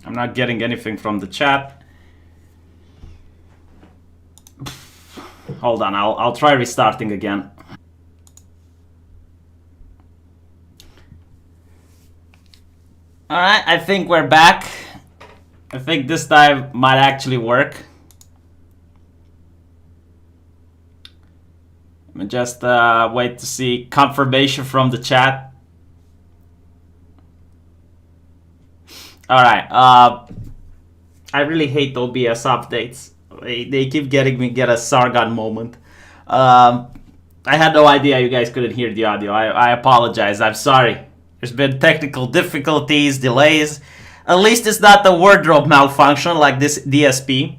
I'm not getting anything from the chat. Hold on, I'll try restarting again. Alright, I think we're back. I think this time might actually work. Let me just wait to see confirmation from the chat. Alright, I really hate OBS updates. They keep getting me get a Sargon moment. I had no idea you guys couldn't hear the audio. I apologize. I'm sorry. There's been technical difficulties, delays. At least it's not the wardrobe malfunction like this DSP.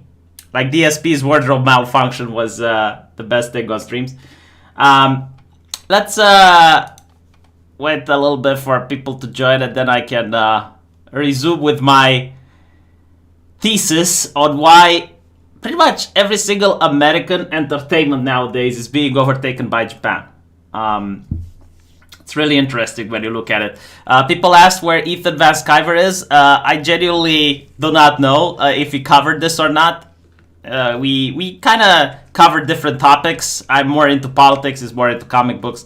Like DSP's wardrobe malfunction was the best thing on streams. Let's wait a little bit for people to join, and then I can resume with my thesis on why pretty much every single American entertainment nowadays is being overtaken by Japan. It's really interesting when you look at it. People asked where Ethan Van Sciver is. I genuinely do not know if he covered this or not. We kind of cover different topics. I'm more into politics, he's more into comic books.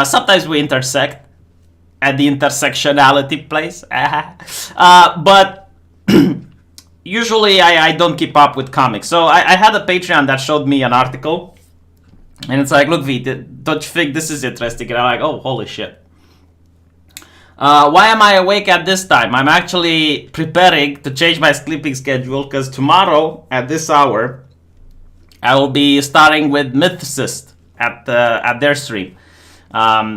Sometimes we intersect at the intersectionality place. But usually I don't keep up with comics. So I had a Patreon that showed me an article. And it's like, look, V, don't you think this is interesting? And I'm like, oh, holy shit. Why am I awake at this time? I'm actually preparing to change my sleeping schedule because tomorrow at this hour, I will be starting with Mythicist at their stream.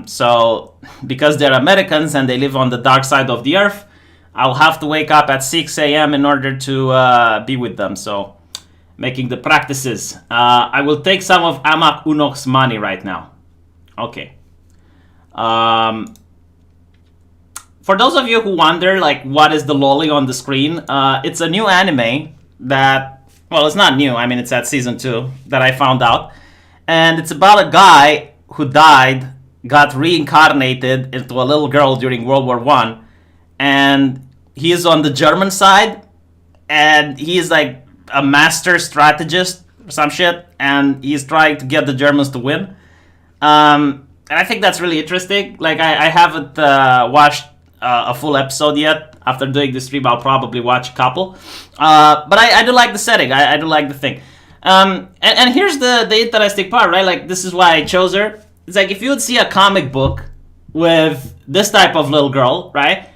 So because they're Americans and they live on the dark side of the earth, I'll have to wake up at 6 a.m. in order to be with them. So making the practices. I will take some of Amak Unok's money right now. Okay. For those of you who wonder, like, what is the lolly on the screen? It's a new anime that, well, it's not new. I mean, it's at season 2 that I found out. And it's about a guy who died, got reincarnated into a little girl during World War I. And he is on the German side. And he is like a master strategist or some shit, and he's trying to get the Germans to win. And I think that's really interesting. Like, I haven't watched a full episode yet. After doing this stream, I'll probably watch a couple. But I do like the setting. I do like the thing. And here's the interesting part, right? Like, this is why I chose her. It's like, if you would see a comic book with this type of little girl, right?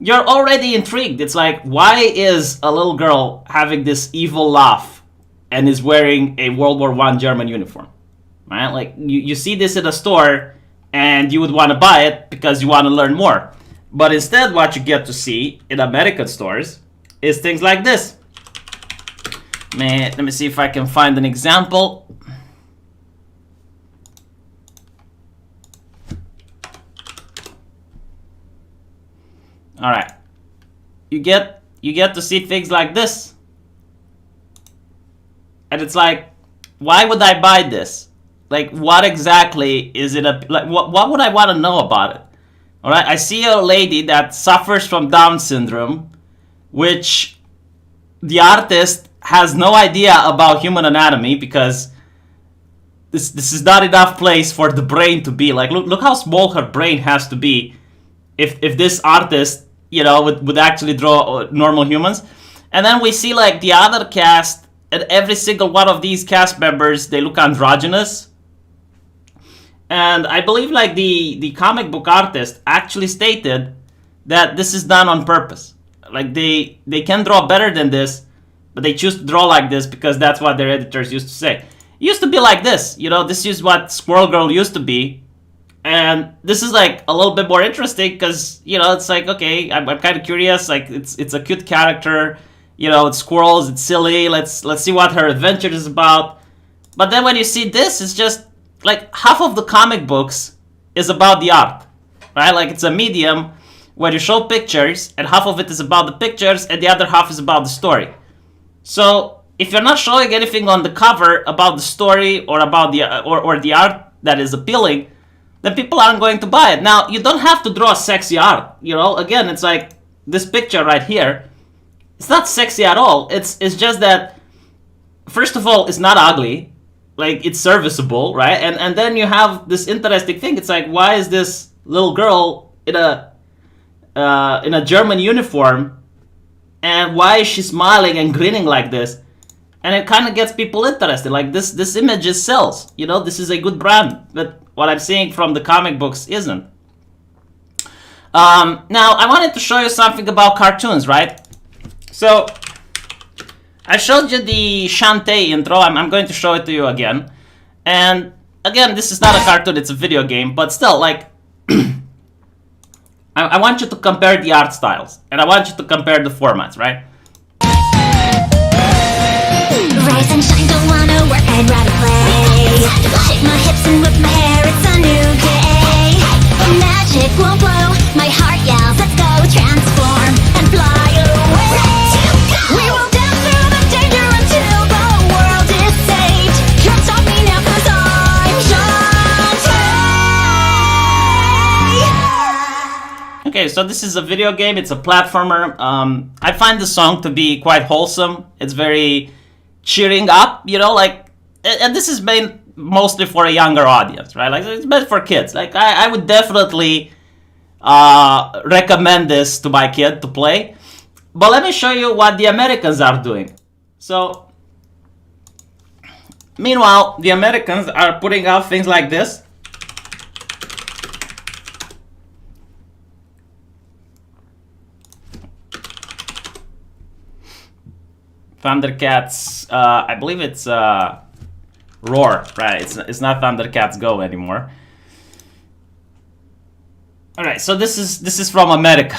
You're already intrigued. It's like, why is a little girl having this evil laugh and is wearing a World War I German uniform? Right? Like, you see this in a store and you would want to buy it because you want to learn more. But instead, what you get to see in American stores is things like this. Let me see if I can find an example. All right, you get to see things like this, and it's like, why would I buy this? Like, what exactly is it? What would I want to know about it? All right, I see a lady that suffers from Down syndrome, which the artist has no idea about human anatomy because this is not enough place for the brain to be. Like, look how small her brain has to be if this artist, you know, would actually draw normal humans. And then we see like the other cast, and every single one of these cast members, they look androgynous. And I believe like the comic book artist actually stated that this is done on purpose. Like they can draw better than this, but they choose to draw like this because that's what their editors used to say. It used to be like this, you know, this is what Squirrel Girl used to be. And this is like a little bit more interesting because, you know, it's like, okay, I'm kind of curious. Like, it's a cute character, you know, it's squirrels, it's silly. Let's see what her adventure is about. But then when you see this, it's just like half of the comic books is about the art, right? Like, it's a medium where you show pictures, and half of it is about the pictures, and the other half is about the story. So if you're not showing anything on the cover about the story or about the or the art that is appealing, then people aren't going to buy it. Now, you don't have to draw sexy art, you know? Again, it's like this picture right here. It's not sexy at all. It's just that, first of all, it's not ugly. Like, it's serviceable, right? And then you have this interesting thing. It's like, why is this little girl in a German uniform, and why is she smiling and grinning like this? And it kind of gets people interested. Like, this image just sells. You know, this is a good brand. But what I'm seeing from the comic books isn't. Now, I wanted to show you something about cartoons, right? So, I showed you the Shantae intro. I'm going to show it to you again. And, again, this is not a cartoon, it's a video game. But still, like, I want you to compare the art styles. And I want you to compare the formats, right? Rise and shine, don't wanna work, I'd rather play. Shake my hips and whip my hair, it's a new day. Magic won't blow, my heart yells, let's go transform and fly away. We will dance through the danger until the world is saved. Can't stop me now, cause I'm Shantae. Okay, so this is a video game, it's a platformer. I find the song to be quite wholesome. It's very cheering up, you know, like, and this is made mostly for a younger audience, right? Like, it's meant for kids. Like, I would definitely recommend this to my kid to play. But let me show you what the Americans are doing. So, meanwhile, the Americans are putting out things like this. Thundercats, I believe it's Roar, right? It's not Thundercats Go anymore. All right, so this is from America.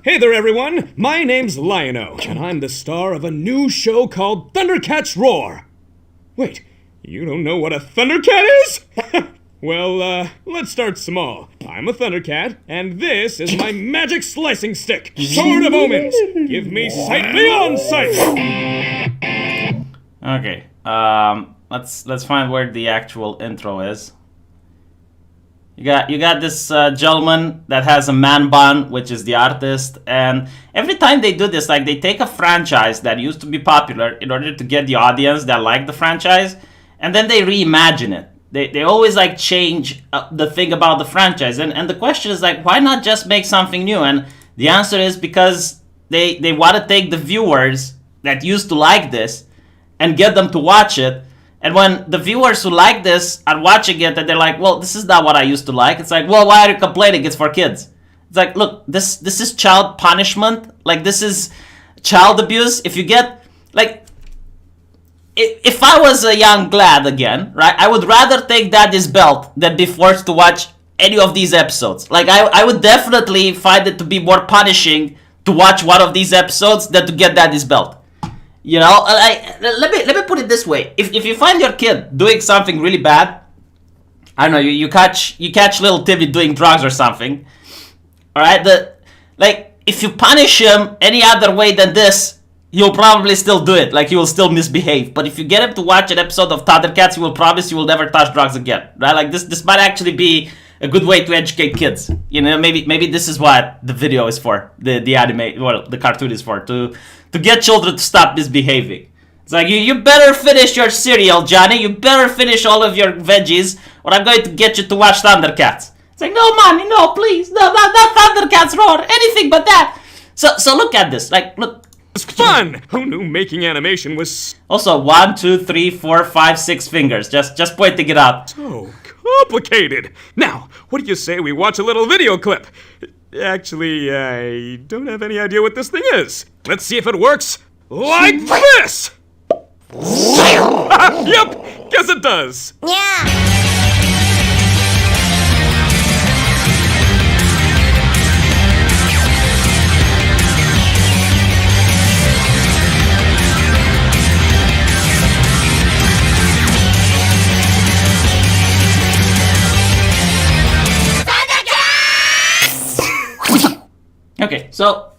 Hey there, everyone! My name's Lion-O, and I'm the star of a new show called Thundercats Roar. Wait, you don't know what a Thundercat is? Well, let's start small. I'm a Thundercat, and this is my magic slicing stick, Sword of Omens. Give me sight beyond sight. Okay, let's find where the actual intro is. You got this gentleman that has a man bun, which is the artist, and every time they do this, like, they take a franchise that used to be popular in order to get the audience that like the franchise, and then they reimagine it. They always, like, change the thing about the franchise. And the question is, like, why not just make something new? And the answer is because they want to take the viewers that used to like this and get them to watch it. And when the viewers who like this are watching it and they're like, well, this is not what I used to like. It's like, well, why are you complaining? It's for kids. It's like, look, this is child punishment. Like, this is child abuse. If you get, like, if I was a young lad again, right, I would rather take daddy's belt than be forced to watch any of these episodes. Like, I would definitely find it to be more punishing to watch one of these episodes than to get daddy's belt. You know, let me put it this way: if you find your kid doing something really bad, I don't know, you catch little Timmy doing drugs or something, all right, if you punish him any other way than this, he'll probably still do it. Like, he will still misbehave. But if you get him to watch an episode of Thundercats, he will promise you will never touch drugs again, right? Like, this might actually be a good way to educate kids. You know, maybe this is what the video is for, the anime, well, the cartoon is for, to get children to stop misbehaving. It's like, you better finish your cereal, Johnny. You better finish all of your veggies, or I'm going to get you to watch Thundercats. It's like, no, mommy, no, please, no, not Thundercats Roar, anything but that. So look at this, like, look. It's fun! Who knew making animation was Also, 1, 2, 3, 4, 5, 6 fingers. Just pointing it out. so complicated? Now, what do you say we watch a little video clip? Actually, I don't have any idea what this thing is. Let's see if it works like this! Yep, guess it does. Yeah. Okay, so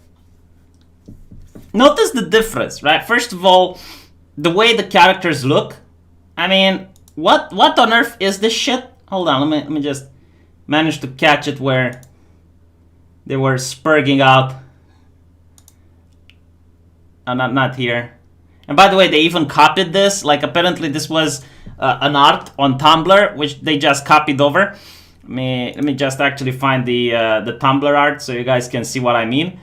notice the difference, right? First of all, the way the characters look. I mean, what on earth is this shit? Hold on, let me just manage to catch it where they were spurging out. Not here. And by the way, they even copied this. Like, apparently this was an art on Tumblr, which they just copied over. Let me just actually find the Tumblr art so you guys can see what I mean.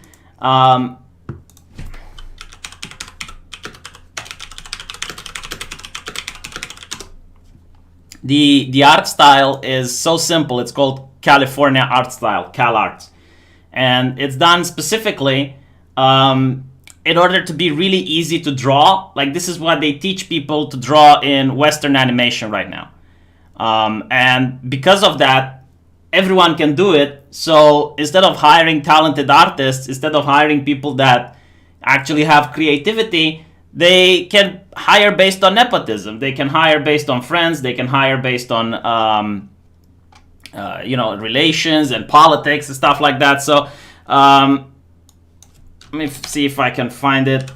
The art style is so simple. It's called California art style, Cal Arts. And it's done specifically in order to be really easy to draw. Like, this is what they teach people to draw in Western animation right now. And because of that, everyone can do it. So instead of hiring talented artists, instead of hiring people that actually have creativity, they can hire based on nepotism. They can hire based on friends. They can hire based on, relations and politics and stuff like that. So let me see if I can find it.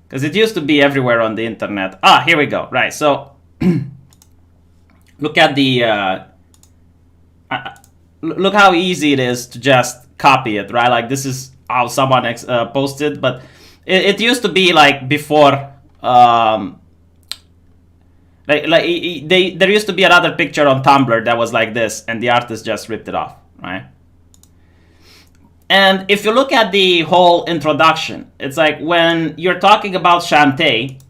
Because it used to be everywhere on the internet. Ah, here we go. Right, so look at the... look how easy it is to just copy it, right? Like, this is how someone posted, but it used to be like before, there used to be another picture on Tumblr that was like this, and the artist just ripped it off, right? And if you look at the whole introduction, it's like when you're talking about Shantae,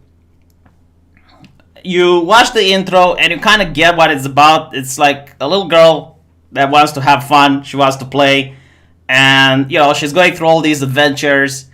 you watch the intro and you kind of get what it's about. It's like a little girl that wants to have fun, she wants to play, and she's going through all these adventures,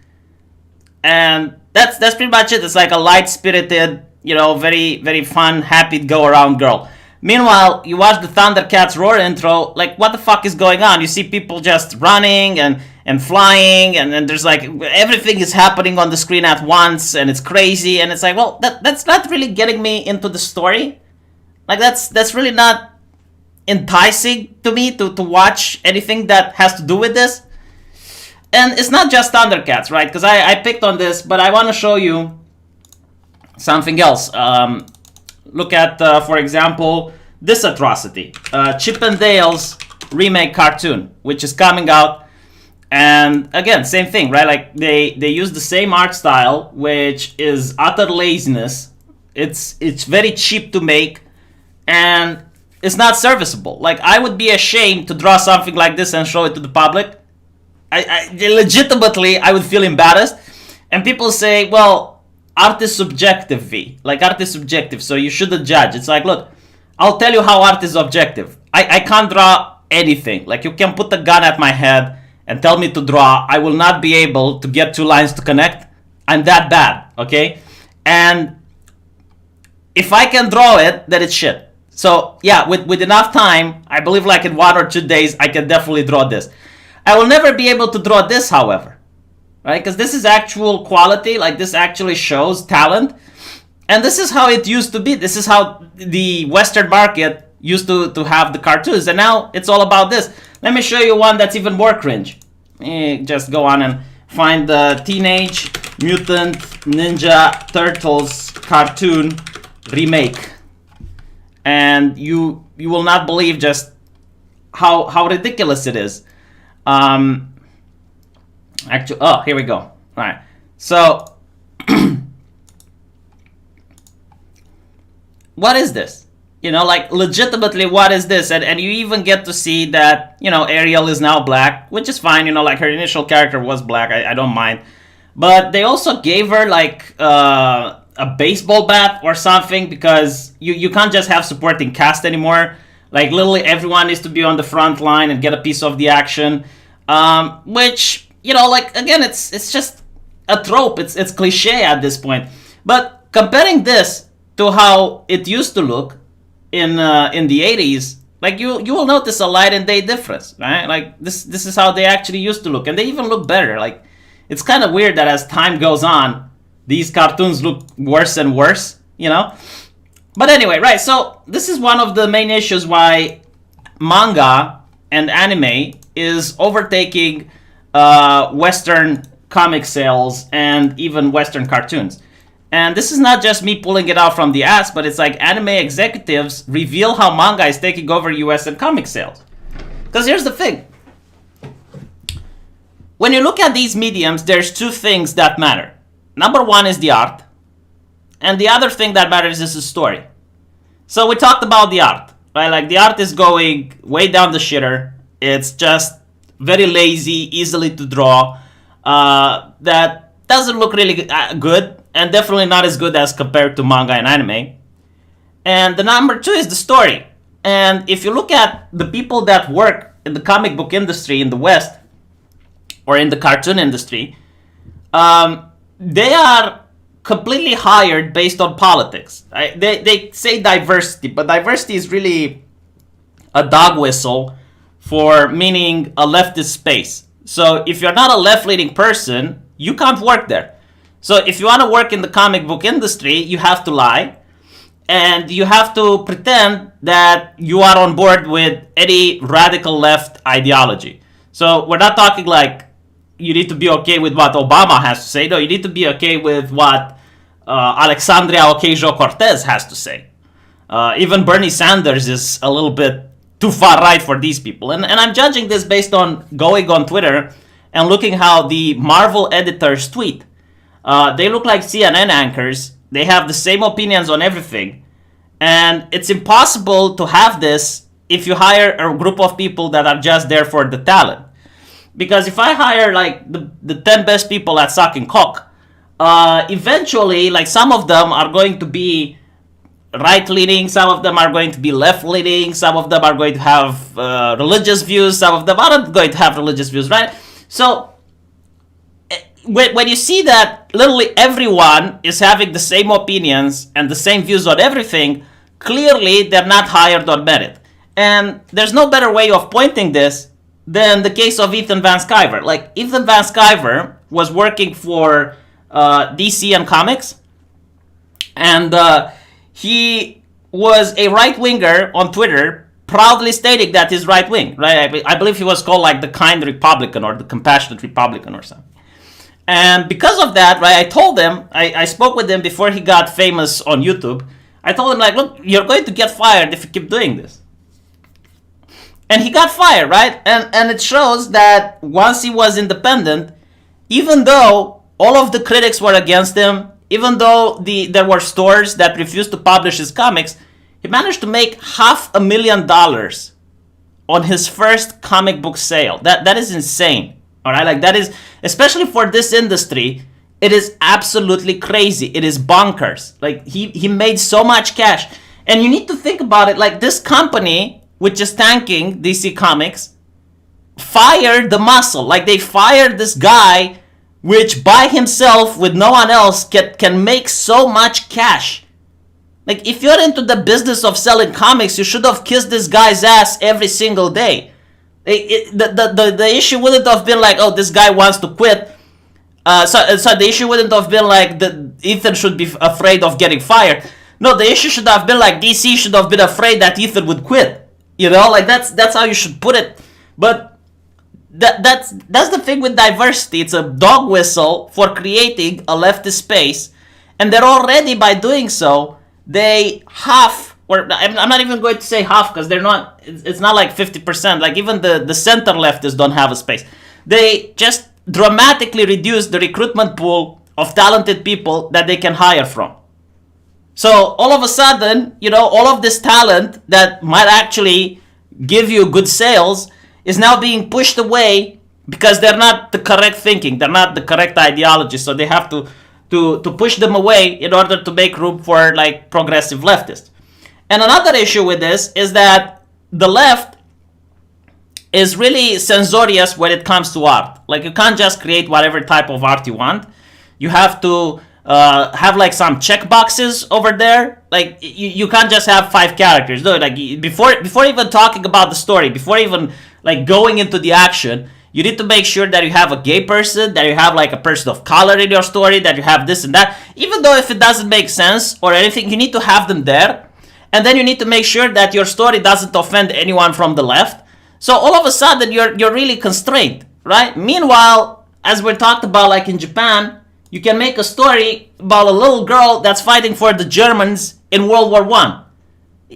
and that's pretty much it. It's like a light-spirited, very, very fun, happy go-around girl. Meanwhile, you watch the Thundercats Roar intro, like, what the fuck is going on? You see people just running and flying, and there's like, everything is happening on the screen at once, and it's crazy, and it's like, well, that's not really getting me into the story. Like, that's really not enticing to me to watch anything that has to do with this. And it's not just Thundercats, right? Because I picked on this, but I want to show you something else. Look at, for example, this atrocity. Chip and Dale's remake cartoon, which is coming out. And again, same thing, right? Like, they use the same art style, which is utter laziness. It's very cheap to make, and it's not serviceable. Like, I would be ashamed to draw something like this and show it to the public. I legitimately, I would feel embarrassed. And people say, well, art is subjective, V. Like, art is subjective, so you shouldn't judge. It's like, look, I'll tell you how art is objective. I can't draw anything. Like, you can put a gun at my head and tell me to draw. I will not be able to get two lines to connect. I'm that bad, okay? And if I can draw it, then it's shit. So, yeah, with enough time, I believe like in 1 or 2 days, I can definitely draw this. I will never be able to draw this, however. Right? Because this is actual quality. Like, this actually shows talent. And this is how it used to be. This is how the Western market used to have the cartoons. And now it's all about this. Let me show you one that's even more cringe. Just go on and find the Teenage Mutant Ninja Turtles cartoon remake. And you will not believe just how ridiculous it is. Actually, oh, here we go. All right. So, what is this? Like, legitimately, what is this? And you even get to see that, Ariel is now black, which is fine. Like, her initial character was black. I don't mind. But they also gave her, like, a baseball bat or something, because you can't just have supporting cast anymore. Like, literally everyone needs to be on the front line and get a piece of the action. Which, like, again, it's just a trope. It's cliche at this point. But comparing this to how it used to look in the 80s, like, you will notice a light and day difference, right? Like, this is how they actually used to look. And they even look better. Like, it's kind of weird that as time goes on, these cartoons look worse and worse, But anyway, right, so this is one of the main issues why manga and anime is overtaking Western comic sales and even Western cartoons. And this is not just me pulling it out from the ass, but it's like anime executives reveal how manga is taking over US and comic sales. Because here's the thing. when you look at these mediums, there's two things that matter. Number one is the art, and the other thing that matters is the story. So we talked about the art, right? Like the art is going way down the shitter. It's just very lazy, easily to draw. That doesn't look really good, and definitely not as good as compared to manga and anime. And the number two is the story. And if you look at the people that work in the comic book industry in the West, or in the cartoon industry, they are completely hired based on politics. Right? They say diversity, but diversity is really a dog whistle for meaning a leftist space. So if you're not a left-leaning person, you can't work there. So if you want to work in the comic book industry, you have to lie, and you have to pretend that you are on board with any radical left ideology. So we're not talking like you need to be okay with what Obama has to say. No, you need to be okay with what Alexandria Ocasio-Cortez has to say. Even Bernie Sanders is a little bit too far right for these people. And I'm judging this based on going on Twitter and looking how the Marvel editors tweet. They look like CNN anchors. They have the same opinions on everything. And it's impossible to have this if you hire a group of people that are just there for the talent. Because if I hire like the 10 best people at sucking cock, eventually like some of them are going to be right-leaning, some of them are going to be left-leaning, some of them are going to have religious views, some of them aren't going to have religious views, right? So when you see that literally everyone is having the same opinions and the same views on everything, clearly they're not hired on merit. And there's no better way of pointing this than the case of Ethan Van Sciver. Like, Ethan Van Sciver was working for DC and comics, and he was a right-winger on Twitter, proudly stating that he's right-wing, right? I believe he was called like the kind Republican or the compassionate Republican or something. And because of that, right, I told him, I spoke with him before he got famous on YouTube. I told him, like, look, you're going to get fired if you keep doing this. And he got fired, right? And it shows that once he was independent, even though all of the critics were against him, even though there were stores that refused to publish his comics, he managed to make $500,000 on his first comic book sale. That is insane, all right? Like, that is, especially for this industry, it is absolutely crazy. It is bonkers. Like, he made so much cash. And you need to think about it, like, this company, which is tanking DC Comics, fired the muscle. Like, they fired this guy, which by himself, with no one else, can make so much cash. Like, if you're into the business of selling comics, you should have kissed this guy's ass every single day. The issue wouldn't have been like, oh, this guy wants to quit. So the issue wouldn't have been like Ethan should be afraid of getting fired. No, the issue should have been like DC should have been afraid that Ethan would quit. You know, like that's how you should put it. But that's the thing with diversity. It's a dog whistle for creating a leftist space, and they're already, by doing so, they half, or I'm not even going to say half because they're not. It's not like 50%. Like even the center leftists don't have a space. They just dramatically reduce the recruitment pool of talented people that they can hire from. So all of a sudden, you know, all of this talent that might actually give you good sales is now being pushed away because they're not the correct thinking. They're not the correct ideology. So they have to push them away in order to make room for like progressive leftists. And another issue with this is that the left is really censorious when it comes to art. Like, you can't just create whatever type of art you want. You have to have like some check boxes over there. Like, you can't just have 5 characters. No, like before even talking about the story, before even like going into the action, you need to make sure that you have a gay person, that you have like a person of color in your story, that you have this and that. Even though if it doesn't make sense or anything, you need to have them there. And then you need to make sure that your story doesn't offend anyone from the left. So all of a sudden you're really constrained, right? Meanwhile, as we talked about, like in Japan, you can make a story about a little girl that's fighting for the Germans in World War I.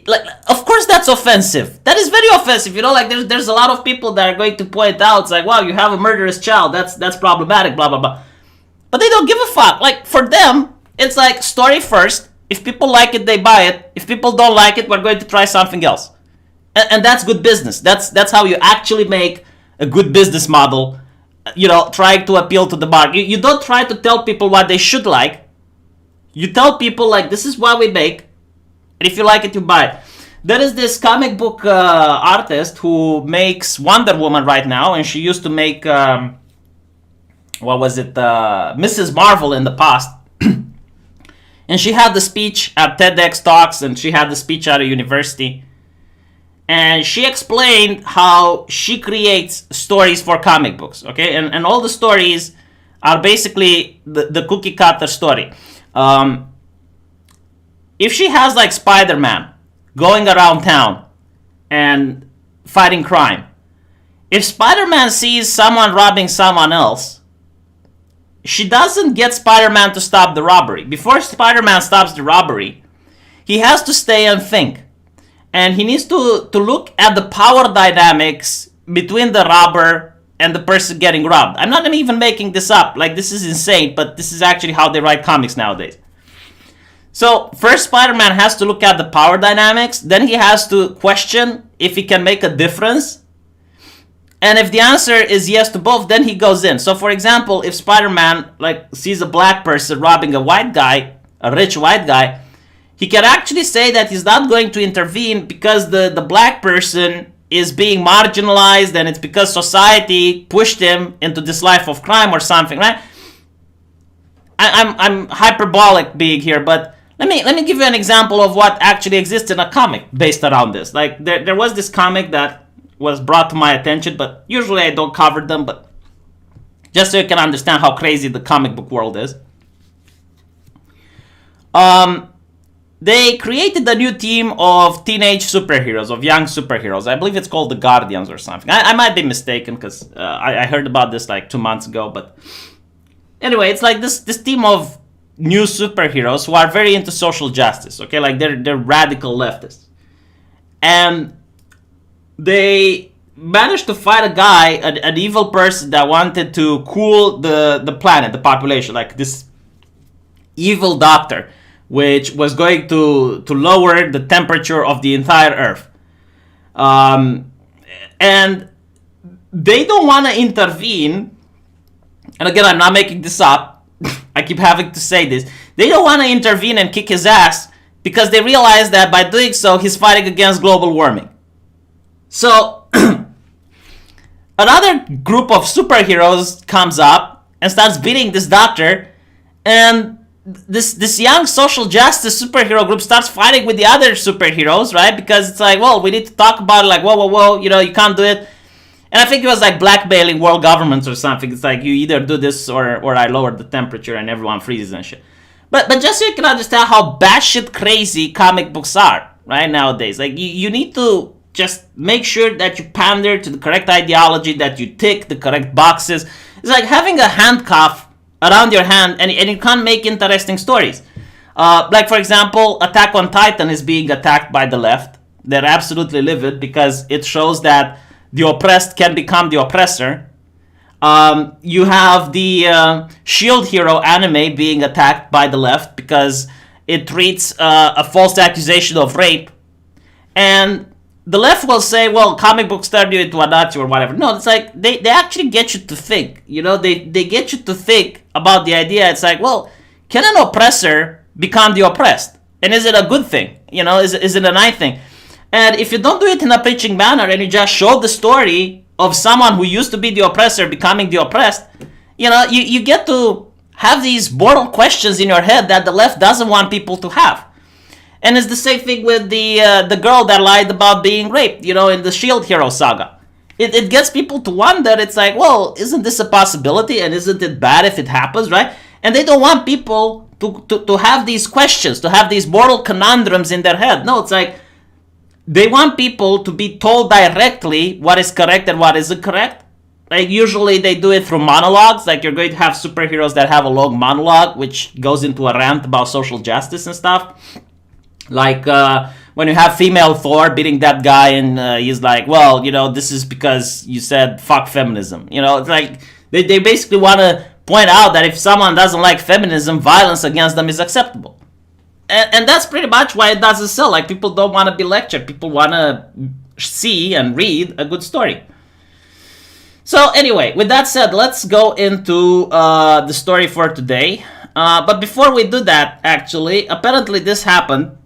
like, of course that's offensive. That is very offensive. Like there's a lot of people that are going to point out, it's like, wow, you have a murderous child. That's problematic. Blah blah blah. But they don't give a fuck. Like for them, it's like story first. If people like it, they buy it. If people don't like it, we're going to try something else. And that's good business. That's how you actually make a good business model. Trying to appeal to the market. You don't try to tell people what they should like. You tell people like, this is what we make. And if you like it, you buy it. There is this comic book artist who makes Wonder Woman right now, and she used to make Mrs. Marvel in the past. And she had the speech at TEDx Talks, and she had the speech at a university. And she explained how she creates stories for comic books, okay? And all the stories are basically the cookie cutter story. If she has like Spider-Man going around town and fighting crime, if Spider-Man sees someone robbing someone else, she doesn't get Spider-Man to stop the robbery. Before Spider-Man stops the robbery, he has to stay and think. And he needs to look at the power dynamics between the robber and the person getting robbed. I'm not even making this up. Like, this is insane, but this is actually how they write comics nowadays. So first Spider-Man has to look at the power dynamics, then he has to question if he can make a difference. And if the answer is yes to both, then he goes in. So for example, if Spider-Man sees a black person robbing a white guy, a rich white guy, he can actually say that he's not going to intervene because the black person is being marginalized and it's because society pushed him into this life of crime or something, right? I'm hyperbolic being here, but let me give you an example of what actually exists in a comic based around this. Like there was this comic that was brought to my attention, but usually I don't cover them, but just so you can understand how crazy the comic book world is. They created a new team of teenage superheroes, of young superheroes. I believe it's called the Guardians or something. I might be mistaken because I heard about this like 2 months ago, but anyway, it's like this team of new superheroes who are very into social justice, okay? Like they're radical leftists. And they managed to fight a guy, an evil person that wanted to cool the planet, the population, like this evil doctor, which was going to lower the temperature of the entire Earth. And they don't want to intervene. And again, I'm not making this up. I keep having to say this. They don't want to intervene and kick his ass because they realize that by doing so, he's fighting against global warming. So, another group of superheroes comes up and starts beating this doctor, and this young social justice superhero group starts fighting with the other superheroes, right? Because it's like, well, we need to talk about it, like, whoa, you can't do it. And I think it was like blackmailing world governments or something. It's like, you either do this or I lower the temperature and everyone freezes and shit. But just so you can understand how batshit crazy comic books are, right, nowadays. Like, you need to just make sure that you pander to the correct ideology, that you tick the correct boxes. It's like having a handcuff around your hand and you can't make interesting stories. Like, for example, Attack on Titan is being attacked by the left. They're absolutely livid because it shows that the oppressed can become the oppressor. You have the Shield Hero anime being attacked by the left because it treats a false accusation of rape. And the left will say, well, comic books turn you into a Nazi or whatever. No, it's like they actually get you to think. They get you to think about the idea. It's like, well, can an oppressor become the oppressed? And is it a good thing? Is it a nice thing? And if you don't do it in a preaching manner and you just show the story of someone who used to be the oppressor becoming the oppressed, you get to have these moral questions in your head that the left doesn't want people to have. And it's the same thing with the girl that lied about being raped, in the Shield Hero saga. It gets people to wonder, it's like, well, isn't this a possibility? And isn't it bad if it happens, right? And they don't want people to have these questions, to have these moral conundrums in their head. No, it's like, they want people to be told directly what is correct and what isn't correct. Like, usually they do it through monologues. Like, you're going to have superheroes that have a long monologue, which goes into a rant about social justice and stuff. Like, when you have female Thor beating that guy, and he's like, well, this is because you said fuck feminism. It's like they basically want to point out that if someone doesn't like feminism, violence against them is acceptable. And that's pretty much why it doesn't sell. Like, people don't want to be lectured. People want to see and read a good story. So anyway, with that said, let's go into the story for today. But before we do that, actually, apparently this happened.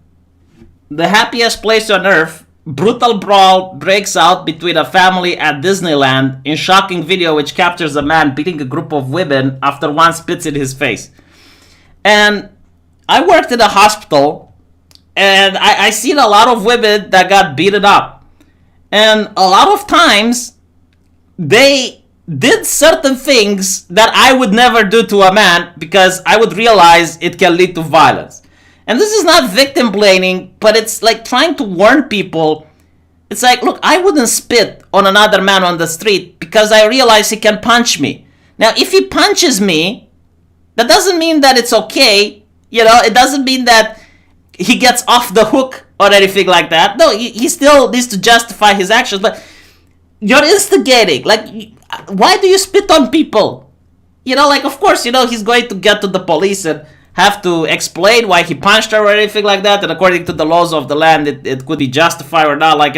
The happiest place on earth, brutal brawl breaks out between a family at Disneyland in shocking video which captures a man beating a group of women after one spits in his face. And I worked in a hospital, and I seen a lot of women that got beaten up. And a lot of times, they did certain things that I would never do to a man because I would realize it can lead to violence. And this is not victim blaming, but it's like trying to warn people. It's like, look, I wouldn't spit on another man on the street because I realize he can punch me. Now, if he punches me, that doesn't mean that it's okay. It doesn't mean that he gets off the hook or anything like that. No, he still needs to justify his actions, but you're instigating. Like, why do you spit on people? Of course, he's going to get to the police and have to explain why he punched her or anything like that. And according to the laws of the land, it could be justified or not. Like,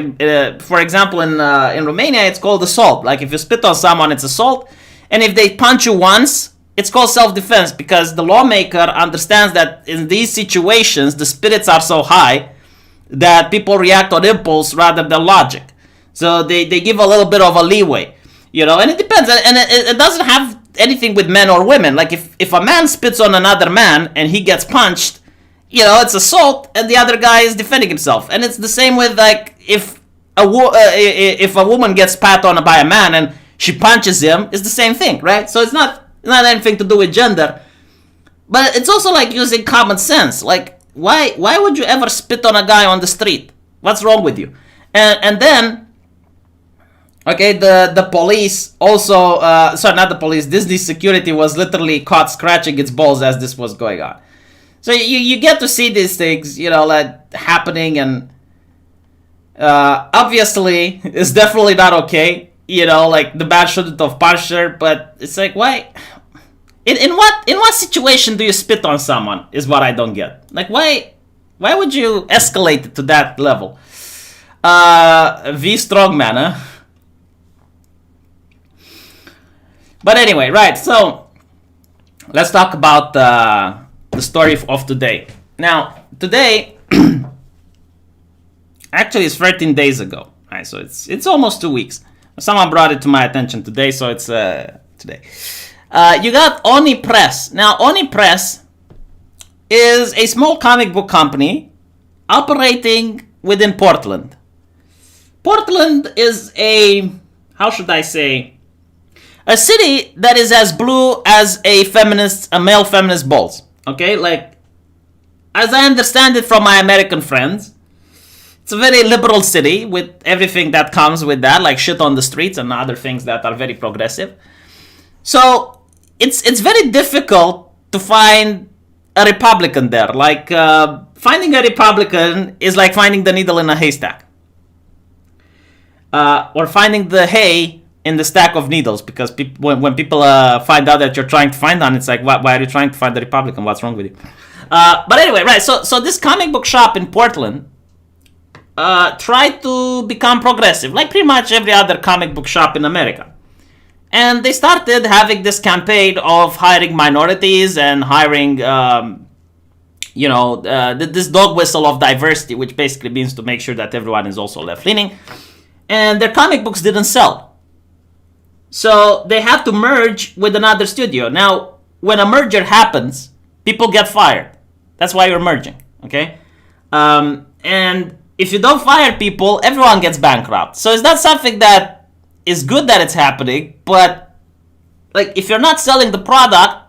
for example, in Romania, it's called assault. Like, if you spit on someone, it's assault. And if they punch you once, it's called self-defense, because the lawmaker understands that in these situations, the spirits are so high that people react on impulse rather than logic. So they give a little bit of a leeway, and it depends. And it doesn't have anything with men or women. Like, if a man spits on another man and he gets punched, it's assault, and the other guy is defending himself. And it's the same with, like, if a woman gets spat on by a man and she punches him, it's the same thing, right? So it's not anything to do with gender, but it's also like using common sense. Like, why would you ever spit on a guy on the street? What's wrong with you? And then, okay, the police also, sorry, not the police, Disney security was literally caught scratching its balls as this was going on. So you get to see these things, like, happening, and obviously it's definitely not okay. Like, the man shouldn't have punched her, but it's like, why? In what situation do you spit on someone is what I don't get. Like, why would you escalate it to that level? V strongman, huh? But anyway, right, so let's talk about the story of today. Now, today, actually it's 13 days ago, right? So it's almost 2 weeks. Someone brought it to my attention today, so it's today. You got Oni Press. Now, Oni Press is a small comic book company operating within Portland. Portland is a city that is as blue as a male feminist balls. Okay, like, as I understand it from my American friends, it's a very liberal city with everything that comes with that, like shit on the streets and other things that are very progressive. So it's very difficult to find a Republican there. Like, finding a Republican is like finding the needle in a haystack. Or finding the hay in the stack of needles, because when people find out that you're trying to find one, it's like, why are you trying to find the Republican? What's wrong with you? But anyway, right, so this comic book shop in Portland tried to become progressive, like pretty much every other comic book shop in America. And they started having this campaign of hiring minorities and hiring, this dog whistle of diversity, which basically means to make sure that everyone is also left-leaning. And their comic books didn't sell. So they had to merge with another studio. Now, when a merger happens, people get fired. That's why you're merging, okay? And if you don't fire people, everyone gets bankrupt. So it's not something that is good that it's happening, but like, if you're not selling the product,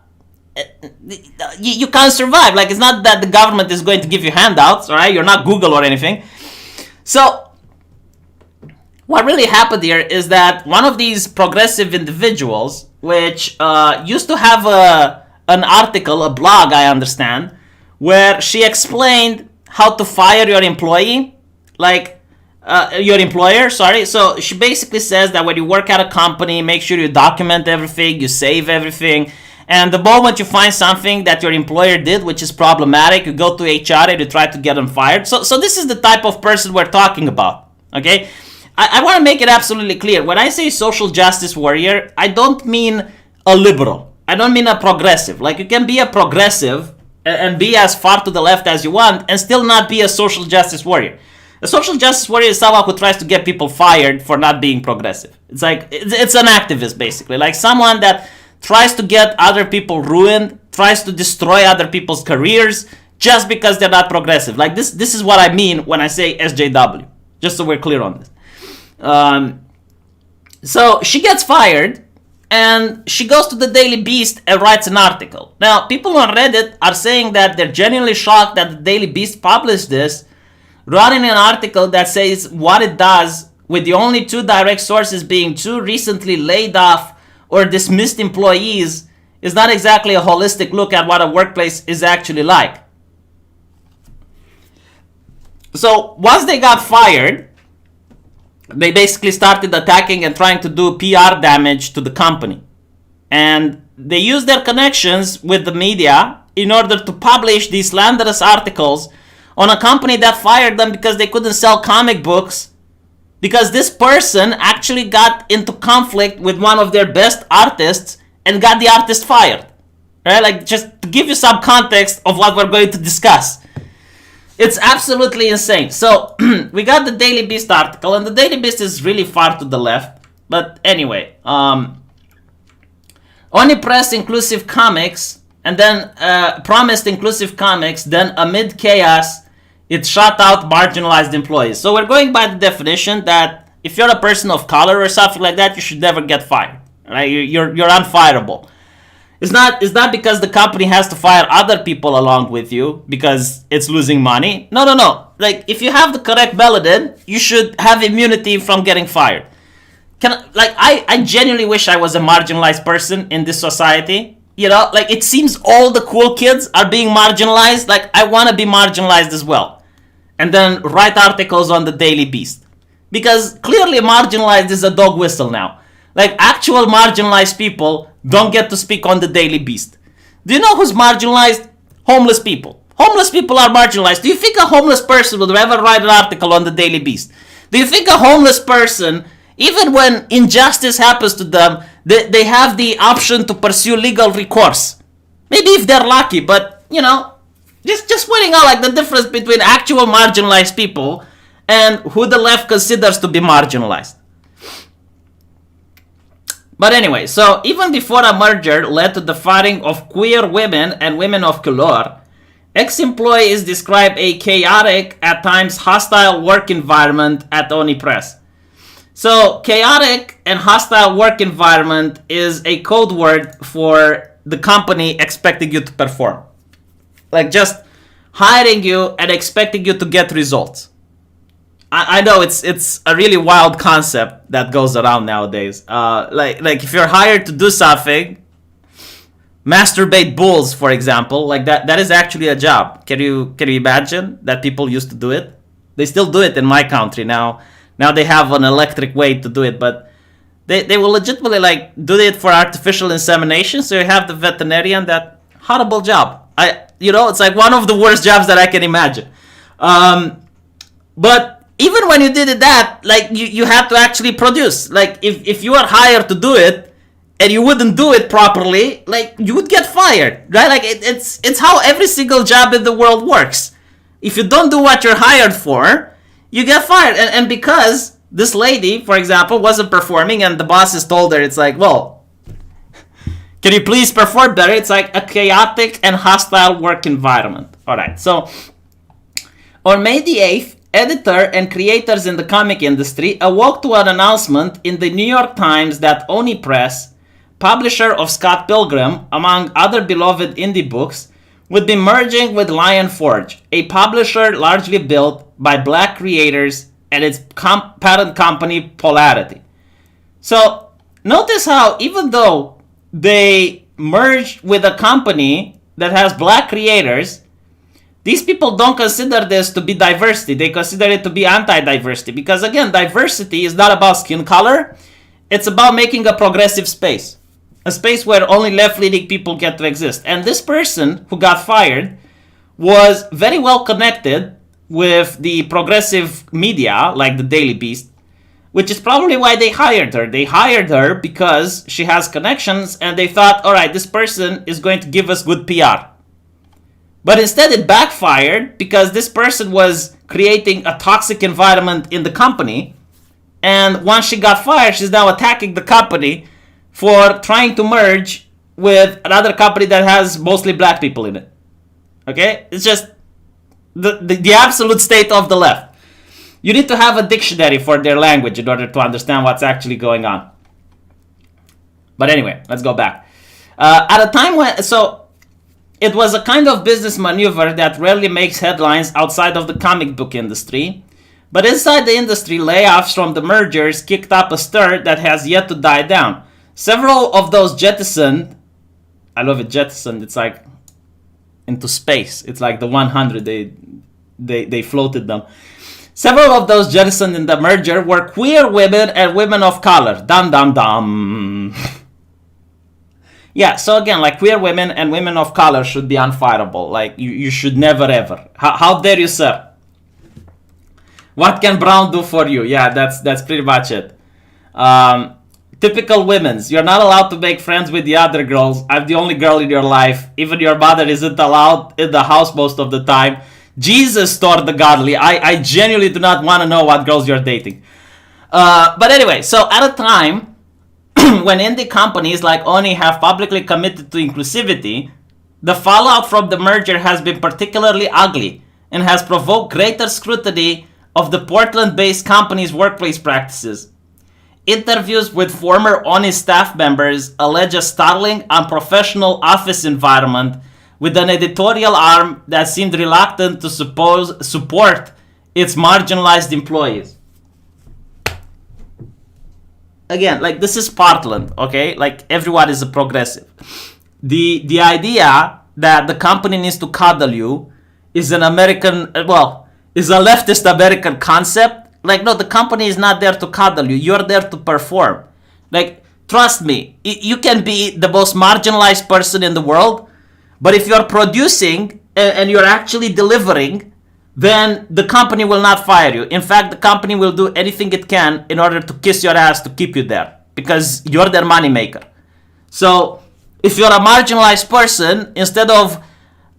you can't survive. Like, it's not that the government is going to give you handouts, all right? You're not Google or anything. So what really happened here is that one of these progressive individuals, which used to have an article, a blog, I understand, where she explained how to fire your employee like your employer, sorry. So she basically says that when you work at a company, make sure you document everything, you save everything. And the moment you find something that your employer did, which is problematic, you go to HR and you try to get them fired. So this is the type of person we're talking about, okay? I want to make it absolutely clear. When I say social justice warrior, I don't mean a liberal. I don't mean a progressive. Like, you can be a progressive and be as far to the left as you want and still not be a social justice warrior. A social justice warrior is someone who tries to get people fired for not being progressive. It's like, it's an activist, basically. Like someone that tries to get other people ruined, tries to destroy other people's careers just because they're not progressive. Like, this is what I mean when I say SJW, just so we're clear on this. So she gets fired, and she goes to the Daily Beast and writes an article. Now, people on Reddit are saying that they're genuinely shocked that the Daily Beast published this, running an article that says what it does, with the only two direct sources being two recently laid off or dismissed employees, is not exactly a holistic look at what a workplace is actually like. So once they got fired, they basically started attacking and trying to do PR damage to the company. And they used their connections with the media in order to publish these slanderous articles on a company that fired them because they couldn't sell comic books, because this person actually got into conflict with one of their best artists and got the artist fired. Right? Like, just to give you some context of what we're going to discuss. It's absolutely insane. So, we got the Daily Beast article, and the Daily Beast is really far to the left. But anyway, only pressed inclusive comics, and then promised inclusive comics, then amid chaos, it shut out marginalized employees. So we're going by the definition that if you're a person of color or something like that, you should never get fired. Right? You're unfireable. It's not because the company has to fire other people along with you because it's losing money. No. Like, if you have the correct melanin, you should have immunity from getting fired. I genuinely wish I was a marginalized person in this society. You know, like, it seems all the cool kids are being marginalized. Like, I want to be marginalized as well. And then write articles on the Daily Beast. Because clearly marginalized is a dog whistle now. Like, actual marginalized people don't get to speak on the Daily Beast. Do you know who's marginalized? Homeless people. Homeless people are marginalized. Do you think a homeless person would ever write an article on the Daily Beast? Do you think a homeless person, even when injustice happens to them, they have the option to pursue legal recourse? Maybe if they're lucky, but, you know, just pointing out, like, the difference between actual marginalized people and who the left considers to be marginalized. But anyway, so even before a merger led to the firing of queer women and women of color, ex-employees describe a chaotic, at times hostile work environment at Oni Press. So, chaotic and hostile work environment is a code word for the company expecting you to perform. Like, just hiring you and expecting you to get results. I know it's a really wild concept that goes around nowadays. Like if you're hired to do something, masturbate bulls, for example, like that is actually a job. Can you imagine that people used to do it? They still do it in my country now. Now they have an electric way to do it, but they will legitimately, like, do it for artificial insemination. So you have the veterinarian. That horrible job. It's like one of the worst jobs that I can imagine. But even when you did that, like, you had to actually produce. Like, if you are hired to do it and you wouldn't do it properly, like, you would get fired, right? Like, it's how every single job in the world works. If you don't do what you're hired for, you get fired. And because this lady, for example, wasn't performing and the bosses told her, it's like, well, can you please perform better? It's like a chaotic and hostile work environment. All right, so on May the 8th, editor and creators in the comic industry awoke to an announcement in the New York Times that Oni Press, publisher of Scott Pilgrim, among other beloved indie books, would be merging with Lion Forge, a publisher largely built by black creators and its parent company Polarity. So notice how, even though they merged with a company that has black creators, These people don't consider this to be diversity. They consider it to be anti-diversity. Because again, diversity is not about skin color. It's about making a progressive space. A space where only left-leaning people get to exist. And this person who got fired was very well connected with the progressive media, like the Daily Beast, which is probably why they hired her. They hired her because she has connections, and they thought, all right, this person is going to give us good PR. But instead it backfired because this person was creating a toxic environment in the company, and once she got fired, she's now attacking the company for trying to merge with another company that has mostly black people in it. Okay? It's just the absolute state of the left. You need to have a dictionary for their language in order to understand what's actually going on. But anyway, let's go back. At a time when... So, it was a kind of business maneuver that rarely makes headlines outside of the comic book industry. But inside the industry, layoffs from the mergers kicked up a stir that has yet to die down. Several of those jettisoned... I love it, jettisoned. It's like into space. It's like the 100. They floated them. Several of those jettisoned in the merger were queer women and women of color. Dum dum dum. Yeah, so again, like queer women and women of color should be unfireable. Like you should never ever. How dare you, sir? What can Brown do for you? Yeah, that's pretty much it. Typical women's. You're not allowed to make friends with the other girls. I'm the only girl in your life. Even your mother isn't allowed in the house most of the time. Jesus taught the godly. I genuinely do not want to know what girls you're dating. But anyway, so at a time when indie companies like Oni have publicly committed to inclusivity, the fallout from the merger has been particularly ugly and has provoked greater scrutiny of the Portland-based company's workplace practices. Interviews with former Oni staff members allege a startling, unprofessional office environment with an editorial arm that seemed reluctant to support its marginalized employees. Again, like this is Portland, okay? Like everyone is a progressive. The idea that the company needs to cuddle you is an American, is a leftist American concept. Like, no, the company is not there to cuddle you. You're there to perform. Like, trust me, you can be the most marginalized person in the world, but if you're producing and you're actually delivering, then the company will not fire you. In fact, the company will do anything it can in order to kiss your ass to keep you there because you're their moneymaker. So, if you're a marginalized person, instead of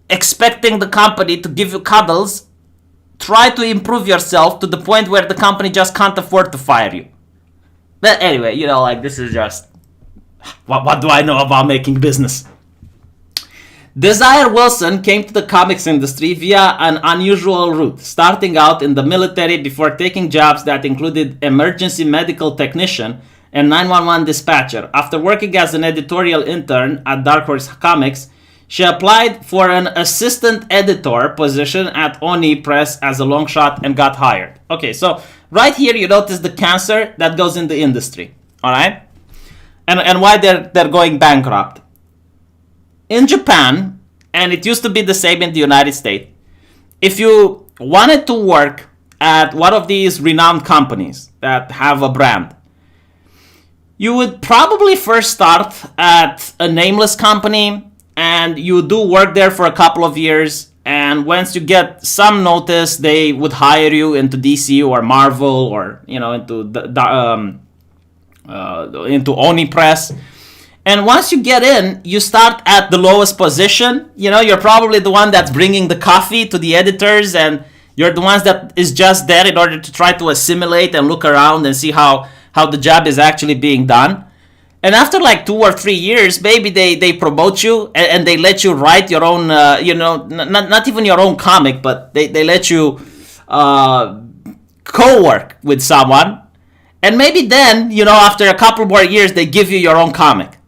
expecting the company to give you cuddles, try to improve yourself to the point where the company just can't afford to fire you. But anyway, like this is just... What do I know about making business? Desire Wilson came to the comics industry via an unusual route, starting out in the military before taking jobs that included emergency medical technician and 911 dispatcher. After working as an editorial intern at Dark Horse Comics, she applied for an assistant editor position at Oni Press as a long shot and got hired. Okay, so right here you notice the cancer that goes in the industry, all right? And why they're going bankrupt. In Japan, and it used to be the same in the United States, if you wanted to work at one of these renowned companies that have a brand, you would probably first start at a nameless company, and you do work there for a couple of years, and once you get some notice, they would hire you into DC or Marvel or into Oni Press. And once you get in, you start at the lowest position. You're probably the one that's bringing the coffee to the editors, and you're the ones that is just there in order to try to assimilate and look around and see how the job is actually being done. And after like 2 or 3 years, maybe they promote you and they let you write your own, not even your own comic, but they let you co-work with someone. And maybe then, after a couple more years, they give you your own comic.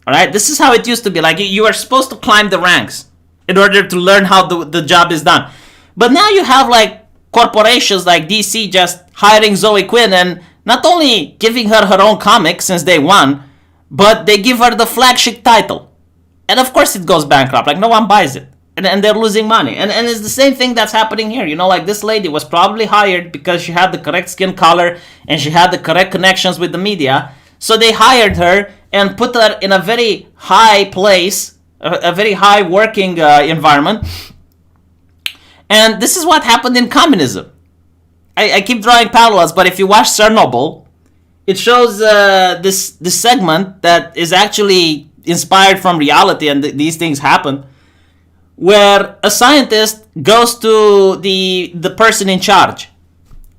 All right? This is how it used to be. Like you are supposed to climb the ranks in order to learn how the job is done. But now you have like corporations like DC just hiring Zoe Quinn and not only giving her own comic since day one, but they give her the flagship title. And of course it goes bankrupt. Like no one buys it. and they're losing money. And it's the same thing that's happening here. You know, like this lady was probably hired because she had the correct skin color and she had the correct connections with the media. So they hired her and put her in a very high place, a very high working environment. And this is what happened in communism. I keep drawing parallels, but if you watch Chernobyl, it shows this segment that is actually inspired from reality, and these things happen, where a scientist goes to the person in charge.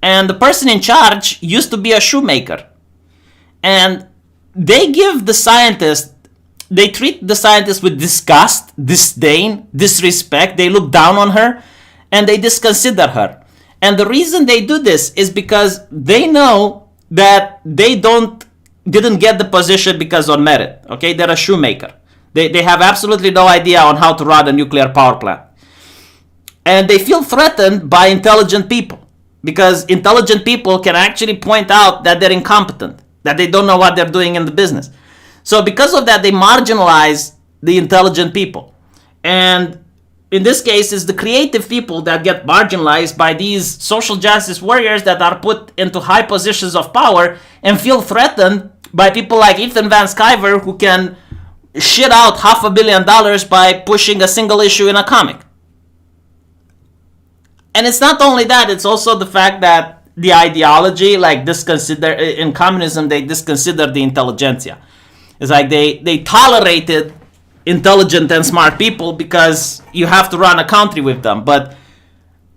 And the person in charge used to be a shoemaker. And they give the scientist, they treat the scientist with disgust, disdain, disrespect. They look down on her and they disconsider her. And the reason they do this is because they know that they didn't get the position because on merit. Okay, they're a shoemaker. They have absolutely no idea on how to run a nuclear power plant. And they feel threatened by intelligent people, because intelligent people can actually point out that they're incompetent, that they don't know what they're doing in the business. So because of that, they marginalize the intelligent people. And in this case, it's the creative people that get marginalized by these social justice warriors that are put into high positions of power and feel threatened by people like Ethan Van Sciver, who can shit out $500 million by pushing a single issue in a comic. And it's not only that, it's also the fact that the ideology, like in communism, they disconsider the intelligentsia. It's like they tolerated intelligent and smart people because you have to run a country with them. But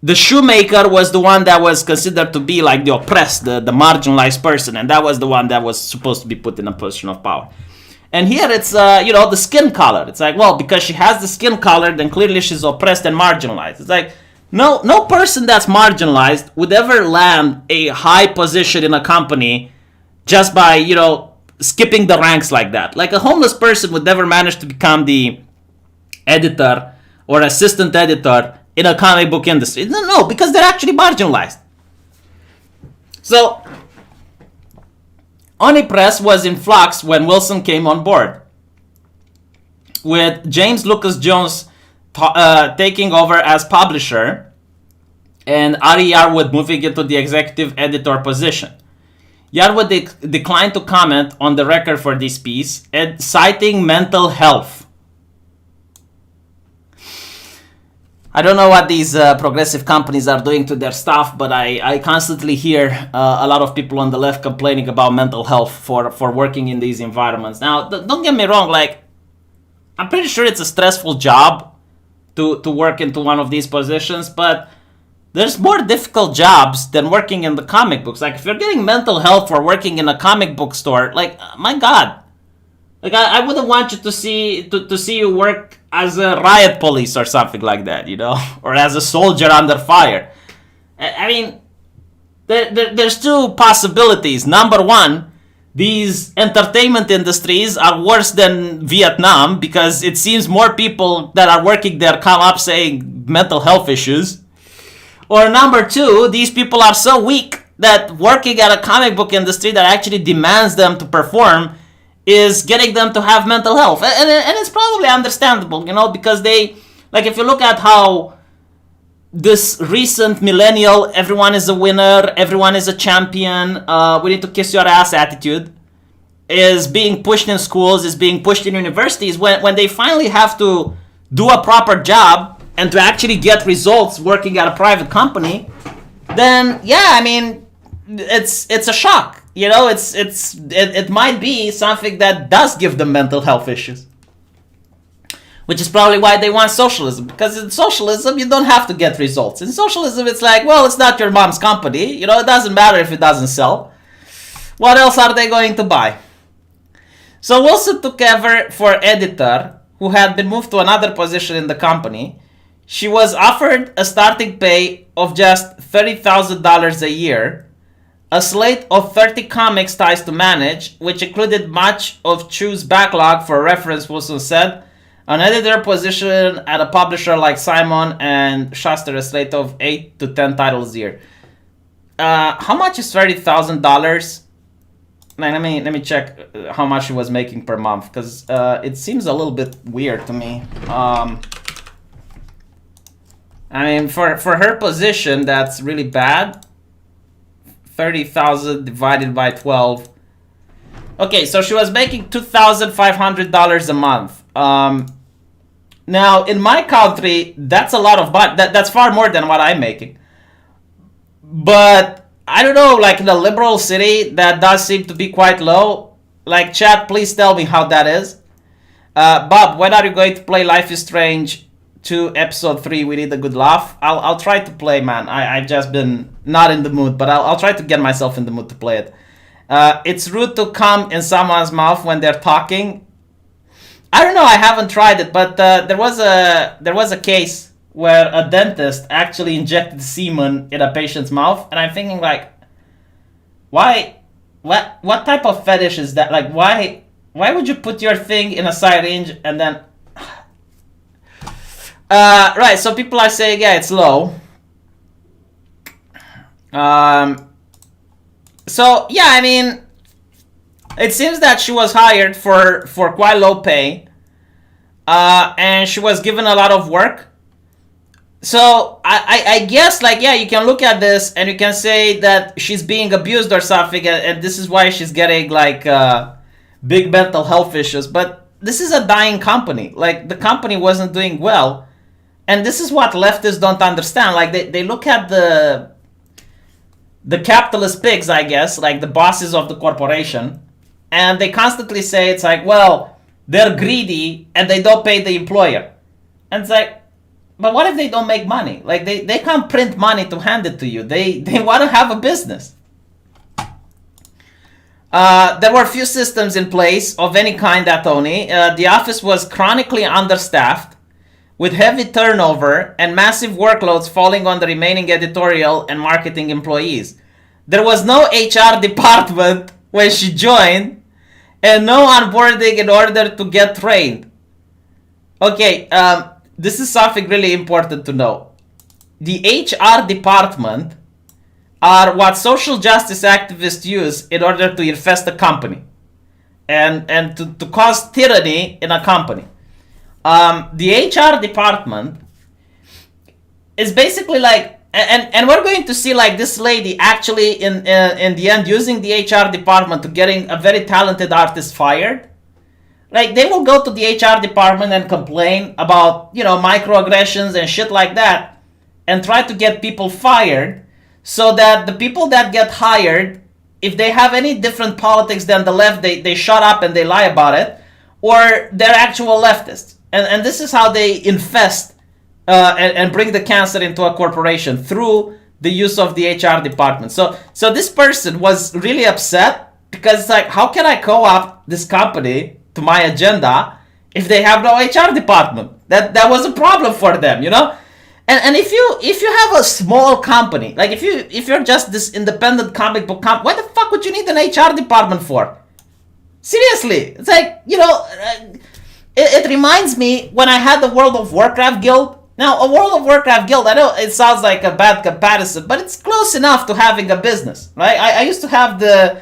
the shoemaker was the one that was considered to be like the oppressed, the marginalized person, and that was the one that was supposed to be put in a position of power. And here it's, the skin color. It's like, well, because she has the skin color, then clearly she's oppressed and marginalized. It's like, no person that's marginalized would ever land a high position in a company just by, skipping the ranks like that. Like a homeless person would never manage to become the editor or assistant editor in a comic book industry. No, because they're actually marginalized. So, Oni Press was in flux when Wilson came on board, with James Lucas Jones taking over as publisher and Ari Yarwood moving into the executive editor position. Yarwood declined to comment on the record for this piece, citing mental health. I don't know what these progressive companies are doing to their staff, but I constantly hear a lot of people on the left complaining about mental health for working in these environments. Now, don't get me wrong, like, I'm pretty sure it's a stressful job to work into one of these positions, but there's more difficult jobs than working in the comic books. Like, if you're getting mental health for working in a comic book store, like, my God. Like, I wouldn't want you to see you work as a riot police or something like that, or as a soldier under fire. I mean, there's two possibilities. Number one, these entertainment industries are worse than Vietnam, because it seems more people that are working there come up saying mental health issues. Or number two, these people are so weak that working at a comic book industry that actually demands them to perform is getting them to have mental health. And it's probably understandable, because if you look at how this recent millennial, everyone is a winner, everyone is a champion, we need to kiss your ass attitude, is being pushed in schools, is being pushed in universities, when they finally have to do a proper job and to actually get results working at a private company, then it's a shock. It might be something that does give them mental health issues, which is probably why they want socialism. Because in socialism, you don't have to get results. In socialism, it's like, well, it's not your mom's company. It doesn't matter if it doesn't sell. What else are they going to buy? So Wilson took over for editor, who had been moved to another position in the company. She was offered a starting pay of just $30,000 a year, a slate of 30 comics ties to manage, which included much of Chu's backlog. For reference, Wilson said, an editor position at a publisher like Simon and Schuster, a slate of 8 to 10 titles a year. How much is $30,000? Let me check how much she was making per month, because it seems a little bit weird to me. I mean, for her position, that's really bad. 30,000 divided by 12. Okay, so she was making $2,500 a month. Now, in my country, that's a lot of money. That's far more than what I'm making. But I don't know, like in a liberal city, that does seem to be quite low. Like, chat, please tell me how that is. Bob, when are you going to play Life is Strange 2 Episode 3? We need a good laugh. I'll try to play, man. I've just been not in the mood, but I'll try to get myself in the mood to play it. It's rude to come in someone's mouth when they're talking. I don't know, I haven't tried it, but there was a case where a dentist actually injected semen in a patient's mouth, and I'm thinking like, why? What type of fetish is that? Like, why would you put your thing in a syringe and then? Right. So people are saying, yeah, it's low. So yeah, I mean, it seems that she was hired for quite low pay, and she was given a lot of work. So I guess, like, yeah, you can look at this and you can say that she's being abused or something, and this is why she's getting like big mental health issues. But this is a dying company. Like, the company wasn't doing well, and this is what leftists don't understand. Like, they look at the capitalist pigs, I guess, like the bosses of the corporation, and they constantly say it's like, well, they're greedy and they don't pay the employer. And it's like, but what if they don't make money? Like, they can't print money to hand it to you. They want to have a business. There were few systems in place of any kind at Tony. The office was chronically understaffed, with heavy turnover and massive workloads falling on the remaining editorial and marketing employees. There was no HR department when she joined, and no onboarding in order to get trained. Okay, this is something really important to know. The HR department are what social justice activists use in order to infest a company and to cause tyranny in a company. The HR department is basically like, and we're going to see like this lady actually in the end using the HR department to getting a very talented artist fired. Like, they will go to the HR department and complain about, you know, microaggressions and shit like that, and try to get people fired, so that the people that get hired, if they have any different politics than the left, they shut up and they lie about it, or they're actual leftists. And this is how they infest and bring the cancer into a corporation, through the use of the HR department. So this person was really upset, because it's like, how can I co-opt this company to my agenda if they have no HR department? That was a problem for them, you know? And if you have a small company, like if you're just this independent comic book company, why the fuck would you need an HR department for? Seriously, it's like, you know, it reminds me when I had the World of Warcraft guild. Now, a World of Warcraft guild, I know it sounds like a bad comparison, but it's close enough to having a business, right? I used to have the,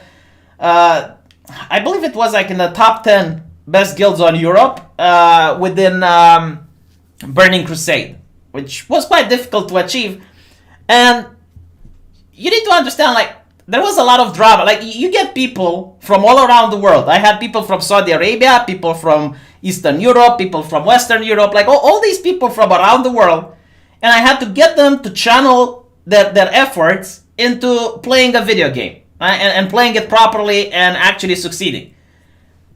I believe it was like in the top 10 best guilds on Europe, within Burning Crusade, which was quite difficult to achieve. And you need to understand, like, there was a lot of drama. Like, you get people from all around the world. I had people from Saudi Arabia, people from Eastern Europe, people from Western Europe, like all these people from around the world. And I had to get them to channel their efforts into playing a video game, right? And playing it properly and actually succeeding.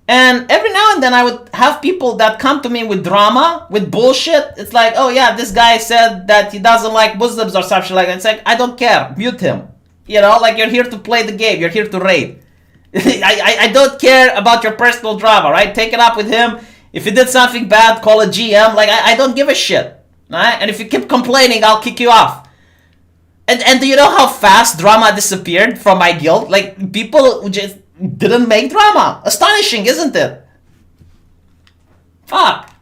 And every now and then I would have people that come to me with drama, with bullshit. It's like, oh yeah, this guy said that he doesn't like Muslims or something like that. It's like, I don't care, mute him. You know, like, you're here to play the game, you're here to raid. I don't care about your personal drama, right? Take it up with him. If you did something bad, call a GM. Like, I don't give a shit, right? And if you keep complaining, I'll kick you off. And do you know how fast drama disappeared from my guild? Like, people just didn't make drama. Astonishing, isn't it? Fuck.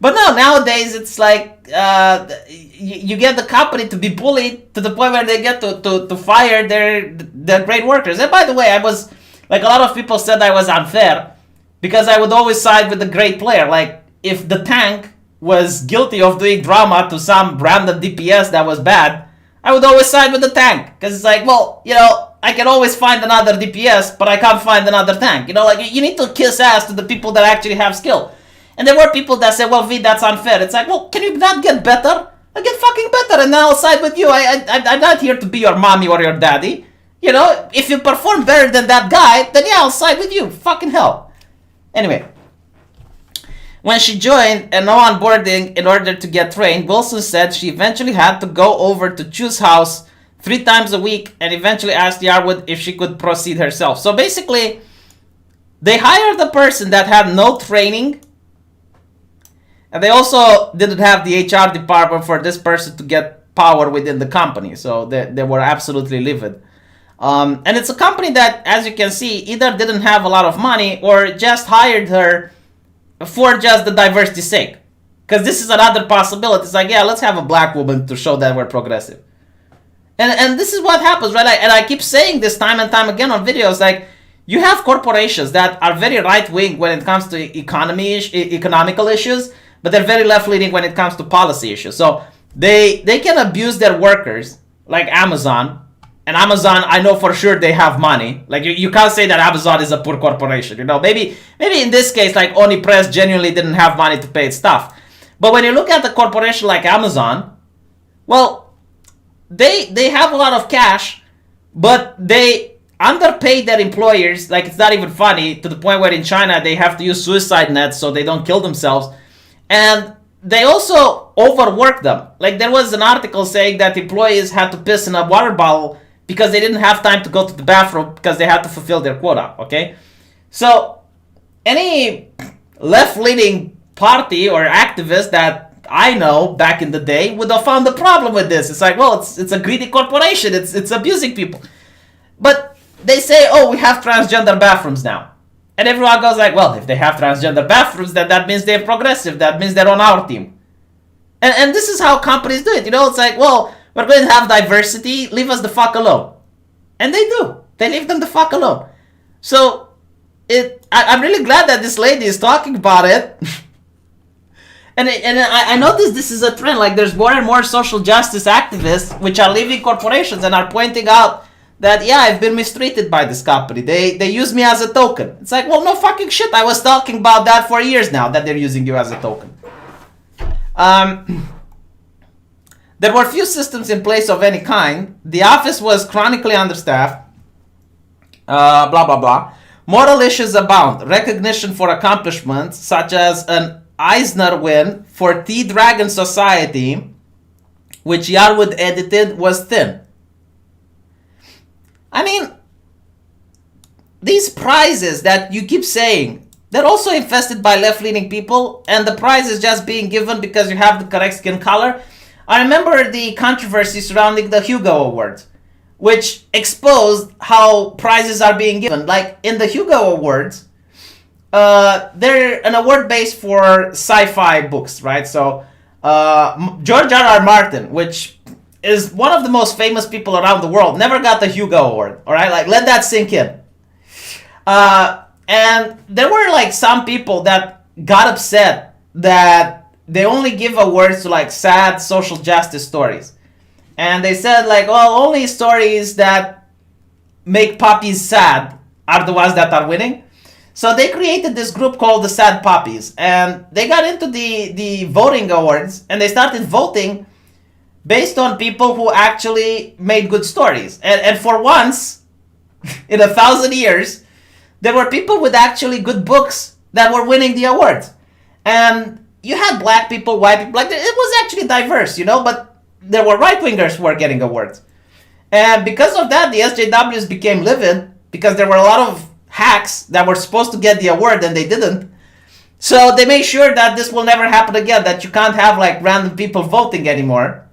But no, nowadays it's like you get the company to be bullied to the point where they get to fire their great workers. And by the way, I was, like, a lot of people said I was unfair, because I would always side with the great player. Like, if the tank was guilty of doing drama to some random DPS that was bad, I would always side with the tank. Because it's like, well, you know, I can always find another DPS, but I can't find another tank. You know, like, you need to kiss ass to the people that actually have skill. And there were people that said, well, V, that's unfair. It's like, well, can you not get better? I get fucking better, and then I'll side with you. I'm not here to be your mommy or your daddy. You know, if you perform better than that guy, then yeah, I'll side with you. Fucking hell. Anyway. When she joined and no onboarding in order to get trained, Wilson said she eventually had to go over to Chu's house 3 times a week and eventually asked Yarwood if she could proceed herself. So basically, they hired a person that had no training, and they also didn't have the HR department for this person to get power within the company. So they were absolutely livid. And it's a company that, as you can see, either didn't have a lot of money or just hired her for just the diversity's sake. Because this is another possibility. It's like, yeah, let's have a black woman to show that we're progressive. And this is what happens, right? And I keep saying this time and time again on videos, like, you have corporations that are very right-wing when it comes to economical issues, but they're very left-leaning when it comes to policy issues. So they can abuse their workers, like Amazon. And Amazon, I know for sure they have money. Like, you can't say that Amazon is a poor corporation, you know. Maybe in this case, like, OniPress genuinely didn't have money to pay its staff. But when you look at a corporation like Amazon, well, they have a lot of cash, but they underpay their employers. Like, it's not even funny, to the point where in China they have to use suicide nets so they don't kill themselves. And they also overwork them. Like, there was an article saying that employees had to piss in a water bottle because they didn't have time to go to the bathroom because they had to fulfill their quota, okay? So, any left-leaning party or activist that I know back in the day would have found a problem with this. It's like, well, it's a greedy corporation. It's abusing people. But they say, oh, we have transgender bathrooms now. And everyone goes like, well, if they have transgender bathrooms, then that means they're progressive. That means they're on our team. And this is how companies do it. You know, it's like, well, we're going to have diversity. Leave us the fuck alone. And they do. They leave them the fuck alone. So, I'm really glad that this lady is talking about it. and I noticed this is a trend. Like, there's more and more social justice activists which are leaving corporations and are pointing out that, yeah, I've been mistreated by this company. They use me as a token. It's like, well, no fucking shit. I was talking about that for years now, that they're using you as a token. There were few systems in place of any kind. The office was chronically understaffed. Blah, blah, blah. Moral issues abound. Recognition for accomplishments, such as an Eisner win for T-Dragon Society, which Yarwood edited, was thin. I mean, these prizes that you keep saying, they're also infested by left-leaning people, and the prize is just being given because you have the correct skin color. I remember the controversy surrounding the Hugo Awards, which exposed how prizes are being given. Like, in the Hugo Awards, they're an award base for sci-fi books, right? So, George R.R. Martin, which is one of the most famous people around the world, never got the Hugo Award, alright? Like, let that sink in. And there were, like, some people that got upset that they only give awards to, like, sad social justice stories. And they said, like, well, only stories that make puppies sad are the ones that are winning. So they created this group called the Sad Puppies. And they got into the voting awards, and they started voting based on people who actually made good stories. And for once, in 1,000 years, there were people with actually good books that were winning the awards. And you had black people, white people, like, it was actually diverse, you know, but there were right-wingers who were getting awards. And because of that, the SJWs became livid, because there were a lot of hacks that were supposed to get the award and they didn't. So they made sure that this will never happen again, that you can't have, like, random people voting anymore.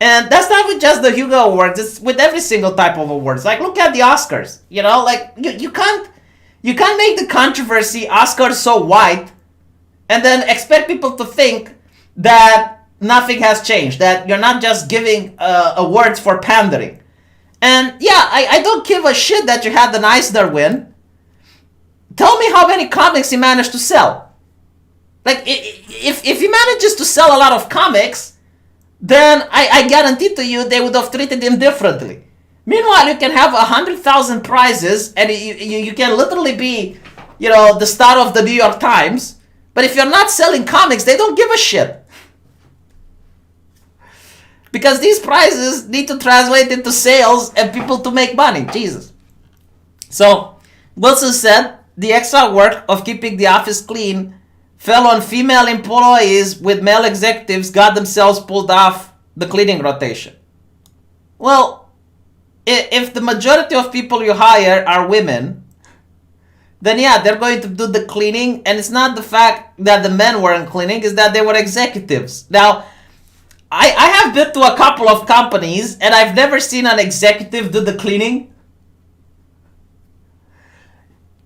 And that's not with just the Hugo Awards, it's with every single type of awards. Like, look at the Oscars, you know, like, you can't make the controversy Oscars so white and then expect people to think that nothing has changed, that you're not just giving awards for pandering. And yeah, I don't give a shit that you had an Eisner win. Tell me how many comics he managed to sell. Like, if he manages to sell a lot of comics, then I guarantee to you they would have treated him differently. Meanwhile, you can have 100,000 prizes, and you can literally be, the star of the New York Times. But if you're not selling comics, they don't give a shit. Because these prizes need to translate into sales and people to make money. Jesus. So, Wilson said, the extra work of keeping the office clean fell on female employees with male executives got themselves pulled off the cleaning rotation. Well, if the majority of people you hire are women, then yeah, they're going to do the cleaning, and it's not the fact that the men weren't cleaning, it's that they were executives. Now, I have been to a couple of companies, and I've never seen an executive do the cleaning.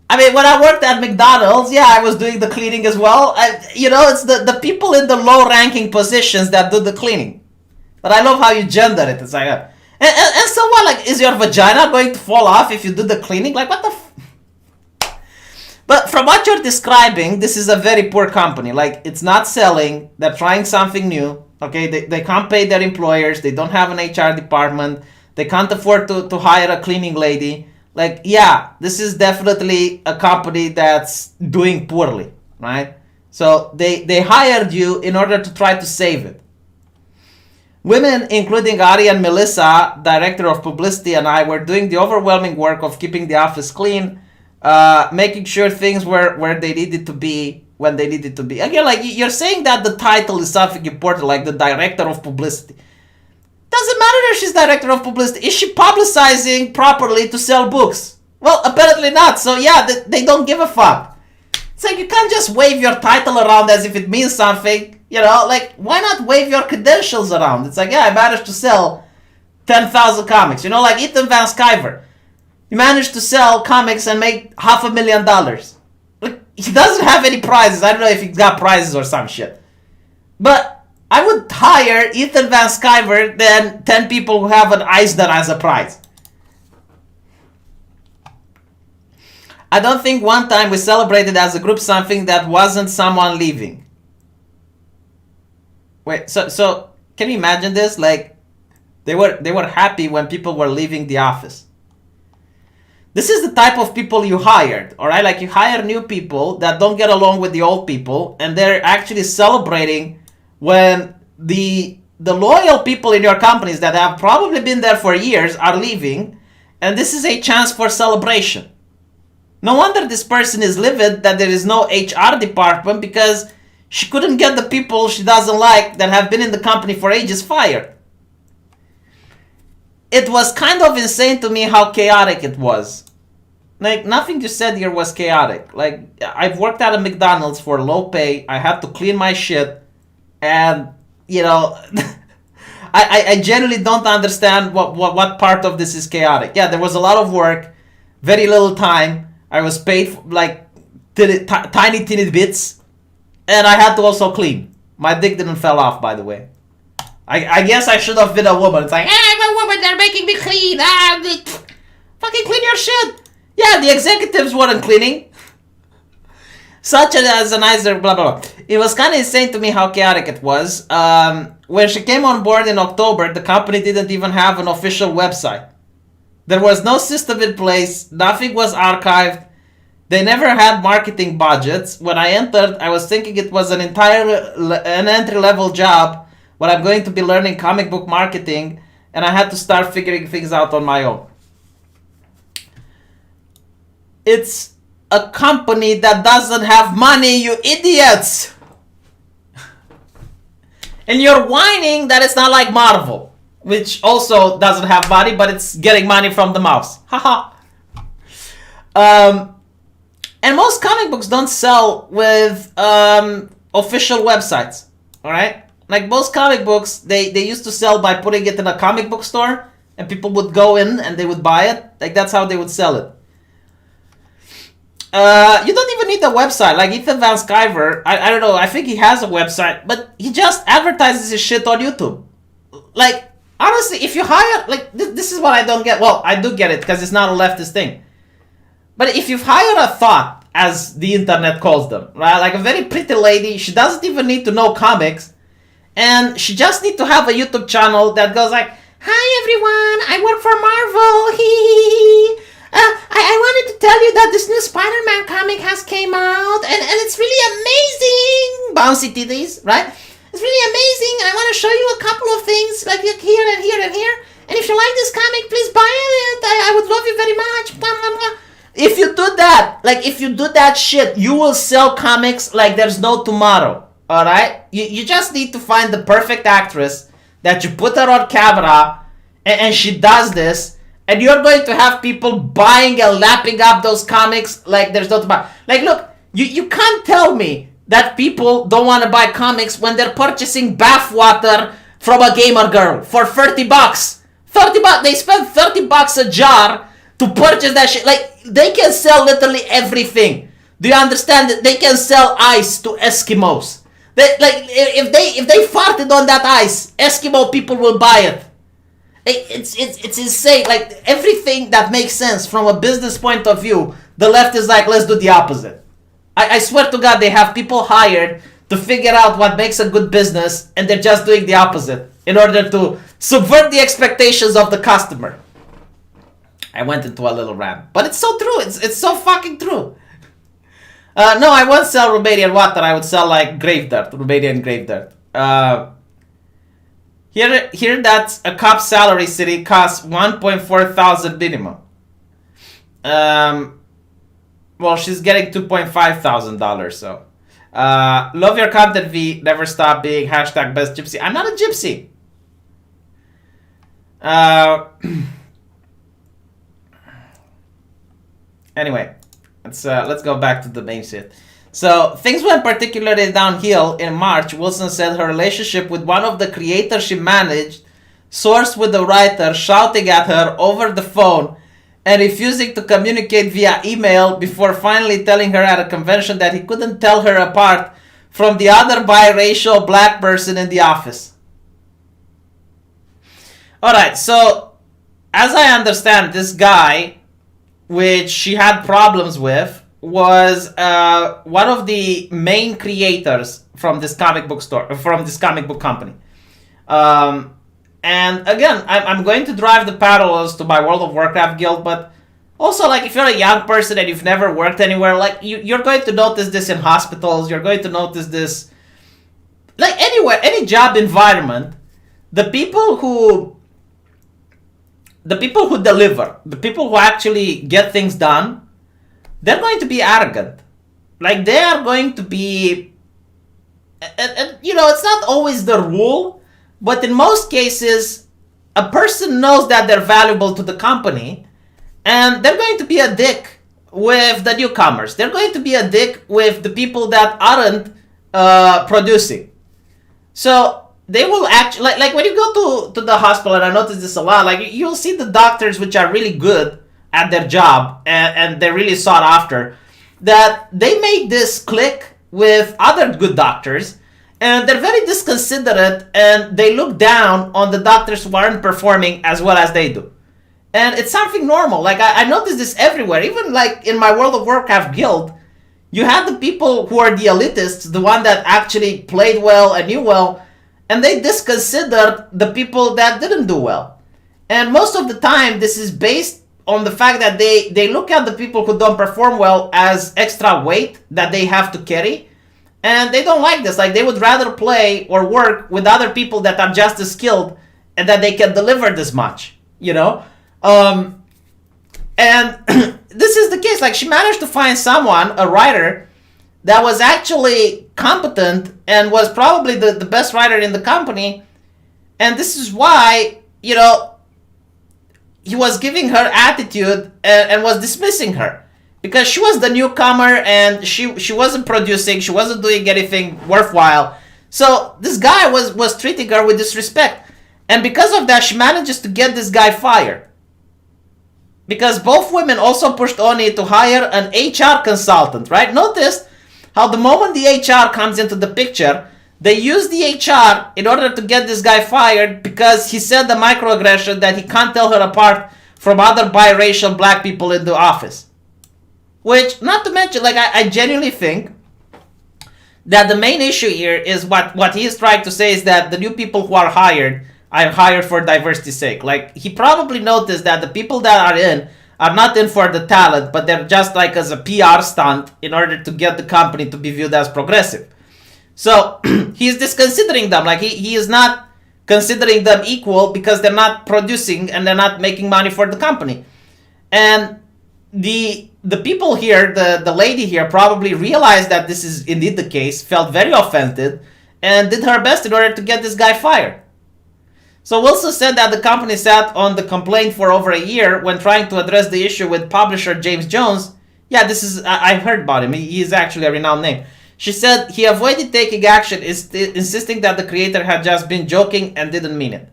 I mean, when I worked at McDonald's, yeah, I was doing the cleaning as well. It's the people in the low-ranking positions that do the cleaning. But I love how you gender it. It's like, and so what? Like, is your vagina going to fall off if you do the cleaning? Like, what the? But from what you're describing, this is a very poor company. Like, it's not selling. They're trying something new. Okay, they can't pay their employers. They don't have an HR department. They can't afford to hire a cleaning lady. Like, yeah, this is definitely a company that's doing poorly, right? So they hired you in order to try to save it. Women, including Ari and Melissa, director of publicity, and I were doing the overwhelming work of keeping the office clean, making sure things were where they needed to be when they needed to be. Again, like, you're saying that the title is something important, like the director of publicity. Doesn't matter if she's director of publicity. Is she publicizing properly to sell books? Well, apparently not. So yeah, they don't give a fuck. It's like, you can't just wave your title around as if it means something. Like, why not wave your credentials around? It's like, yeah, I managed to sell 10,000 comics. Like Ethan Van Sciver. He managed to sell comics and make $500,000. Like, he doesn't have any prizes. I don't know if he got prizes or some shit. But I would hire Ethan Van Sciver than 10 people who have an Eisner as a prize. I don't think one time we celebrated as a group something that wasn't someone leaving. Wait, so can you imagine this? Like, they were happy when people were leaving the office. This is the type of people you hired, all right? Like, you hire new people that don't get along with the old people, and they're actually celebrating when the loyal people in your companies that have probably been there for years are leaving, and this is a chance for celebration. No wonder this person is livid that there is no HR department, because she couldn't get the people she doesn't like that have been in the company for ages fired. It was kind of insane to me how chaotic it was. Like, nothing you said here was chaotic. Like, I've worked at a McDonald's for low pay. I had to clean my shit. And, I generally don't understand what part of this is chaotic. Yeah, there was a lot of work, very little time. I was paid for, like, tiny bits. And I had to also clean. My dick didn't fall off, by the way. I guess I should have been a woman. It's like, I'm a woman, they're making me clean. Fucking clean your shit. Yeah, the executives weren't cleaning. Such as an Eisner, blah, blah, blah. It was kind of insane to me how chaotic it was. When she came on board in October, the company didn't even have an official website. There was no system in place. Nothing was archived. They never had marketing budgets. When I entered, I was thinking it was an entry-level job where I'm going to be learning comic book marketing, and I had to start figuring things out on my own. It's a company that doesn't have money, you idiots! And you're whining that it's not like Marvel, which also doesn't have money, but it's getting money from the mouse. Haha. And most comic books don't sell with official websites, alright? Like, most comic books, they used to sell by putting it in a comic book store, and people would go in and they would buy it. Like, that's how they would sell it. You don't even need a website. Like, Ethan Van Sciver, I don't know, I think he has a website, but he just advertises his shit on YouTube. Like, honestly, if you hire, like, this is what I don't get. Well, I do get it, because it's not a leftist thing. But if you've hired a thought as the internet calls them, right? Like a very pretty lady. She doesn't even need to know comics. And she just need to have a YouTube channel that goes like, "Hi everyone, I work for Marvel. I wanted to tell you that this new Spider-Man comic has came out and it's really amazing." Bouncy titties, right? "It's really amazing. I want to show you a couple of things like here and here and here. And if you like this comic, please buy it. I would love you very much." Blah, blah, blah. If you do that, like if you do that shit, you will sell comics like there's no tomorrow. Alright? You just need to find the perfect actress that you put her on camera and she does this, and you're going to have people buying and lapping up those comics like there's no tomorrow. Like, look, you can't tell me that people don't want to buy comics when they're purchasing bathwater from a gamer girl for $30. $30, they spend $30 a jar to purchase that shit. Like, they can sell literally everything. Do you understand that they can sell ice to Eskimos? They, like, if they farted on that ice, Eskimo people will buy it. It's insane. Like, everything that makes sense from a business point of view, the left is like, let's do the opposite. I swear to God, they have people hired to figure out what makes a good business, and they're just doing the opposite in order to subvert the expectations of the customer. I went into a little rant, but it's so true. It's so fucking true. No, I won't sell Romanian water. I would sell like grave dirt, Romanian grave dirt. Here that's a cop's salary city costs 1.4 thousand minimum. Well, she's getting $2,500, so. Love your content, V. Never stop being hashtag best gypsy. I'm not a gypsy. Anyway, let's go back to the main shit. So, things went particularly downhill in March. Wilson said her relationship with one of the creators she managed, sourced with the writer shouting at her over the phone and refusing to communicate via email before finally telling her at a convention that he couldn't tell her apart from the other biracial black person in the office. Alright, so as I understand, this guy, which she had problems with, was one of the main creators from this comic book store, from this comic book company. And again, I'm going to drive the parallels to my World of Warcraft guild, but also, like, if you're a young person and you've never worked anywhere, like, you're going to notice this in hospitals, you're going to notice this, like, anywhere, any job environment, the people who deliver, the people who actually get things done, they're going to be arrogant. Like, they are going to be, and you know, it's not always the rule, but in most cases, a person knows that they're valuable to the company, and they're going to be a dick with the newcomers. They're going to be a dick with the people that aren't producing. So they will actually, like when you go to the hospital, and I notice this a lot, like you'll see the doctors which are really good at their job, and they're really sought after, that they make this click with other good doctors, and they're very disconsiderate, and they look down on the doctors who aren't performing as well as they do. And it's something normal. Like, I notice this everywhere. Even, like, in my World of Warcraft guild, you have the people who are the elitists, the one that actually played well and knew well, and they disconsidered the people that didn't do well. And most of the time, this is based on the fact that they look at the people who don't perform well as extra weight that they have to carry. And they don't like this. Like, they would rather play or work with other people that are just as skilled and that they can deliver this much, you know? And this is the case. Like, she managed to find someone, a writer, that was actually competent and was probably the best writer in the company. And this is why, you know, he was giving her attitude and was dismissing her. Because she was the newcomer and she wasn't producing, she wasn't doing anything worthwhile. So this guy was treating her with disrespect. And because of that, she manages to get this guy fired. Because both women also pushed Oni to hire an HR consultant, right? Notice how the moment the HR comes into the picture, they use the HR in order to get this guy fired because he said the microaggression that he can't tell her apart from other biracial black people in the office. Which, not to mention, like, I genuinely think that the main issue here is what he is trying to say is that the new people who are hired for diversity's sake. Like, he probably noticed that the people that are not in for the talent, but they're just like as a PR stunt in order to get the company to be viewed as progressive. So he's disconsidering them. Like, he is not considering them equal because they're not producing and they're not making money for the company. And the people here, the lady here, probably realized that this is indeed the case, felt very offended, and did her best in order to get this guy fired. So Wilson said that the company sat on the complaint for over a year when trying to address the issue with publisher James Jones. Yeah, I've heard about him. He is actually a renowned name. She said he avoided taking action, insisting that the creator had just been joking and didn't mean it.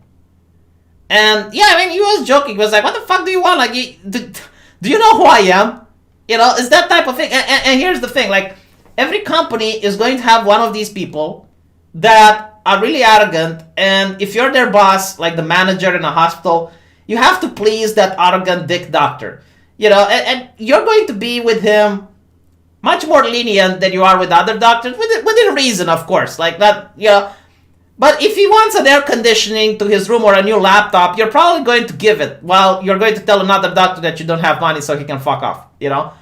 And yeah, I mean, he was joking. He was like, what the fuck do you want? Like, do you know who I am? You know, it's that type of thing. And here's the thing. Like, every company is going to have one of these people that are really arrogant, and if you're their boss, like the manager in a hospital, you have to please that arrogant dick doctor, you know, and you're going to be with him much more lenient than you are with other doctors, within reason, of course, like that, you know. But if he wants an air conditioning to his room or a new laptop, you're probably going to give it, while you're going to tell another doctor that you don't have money so he can fuck off, you know.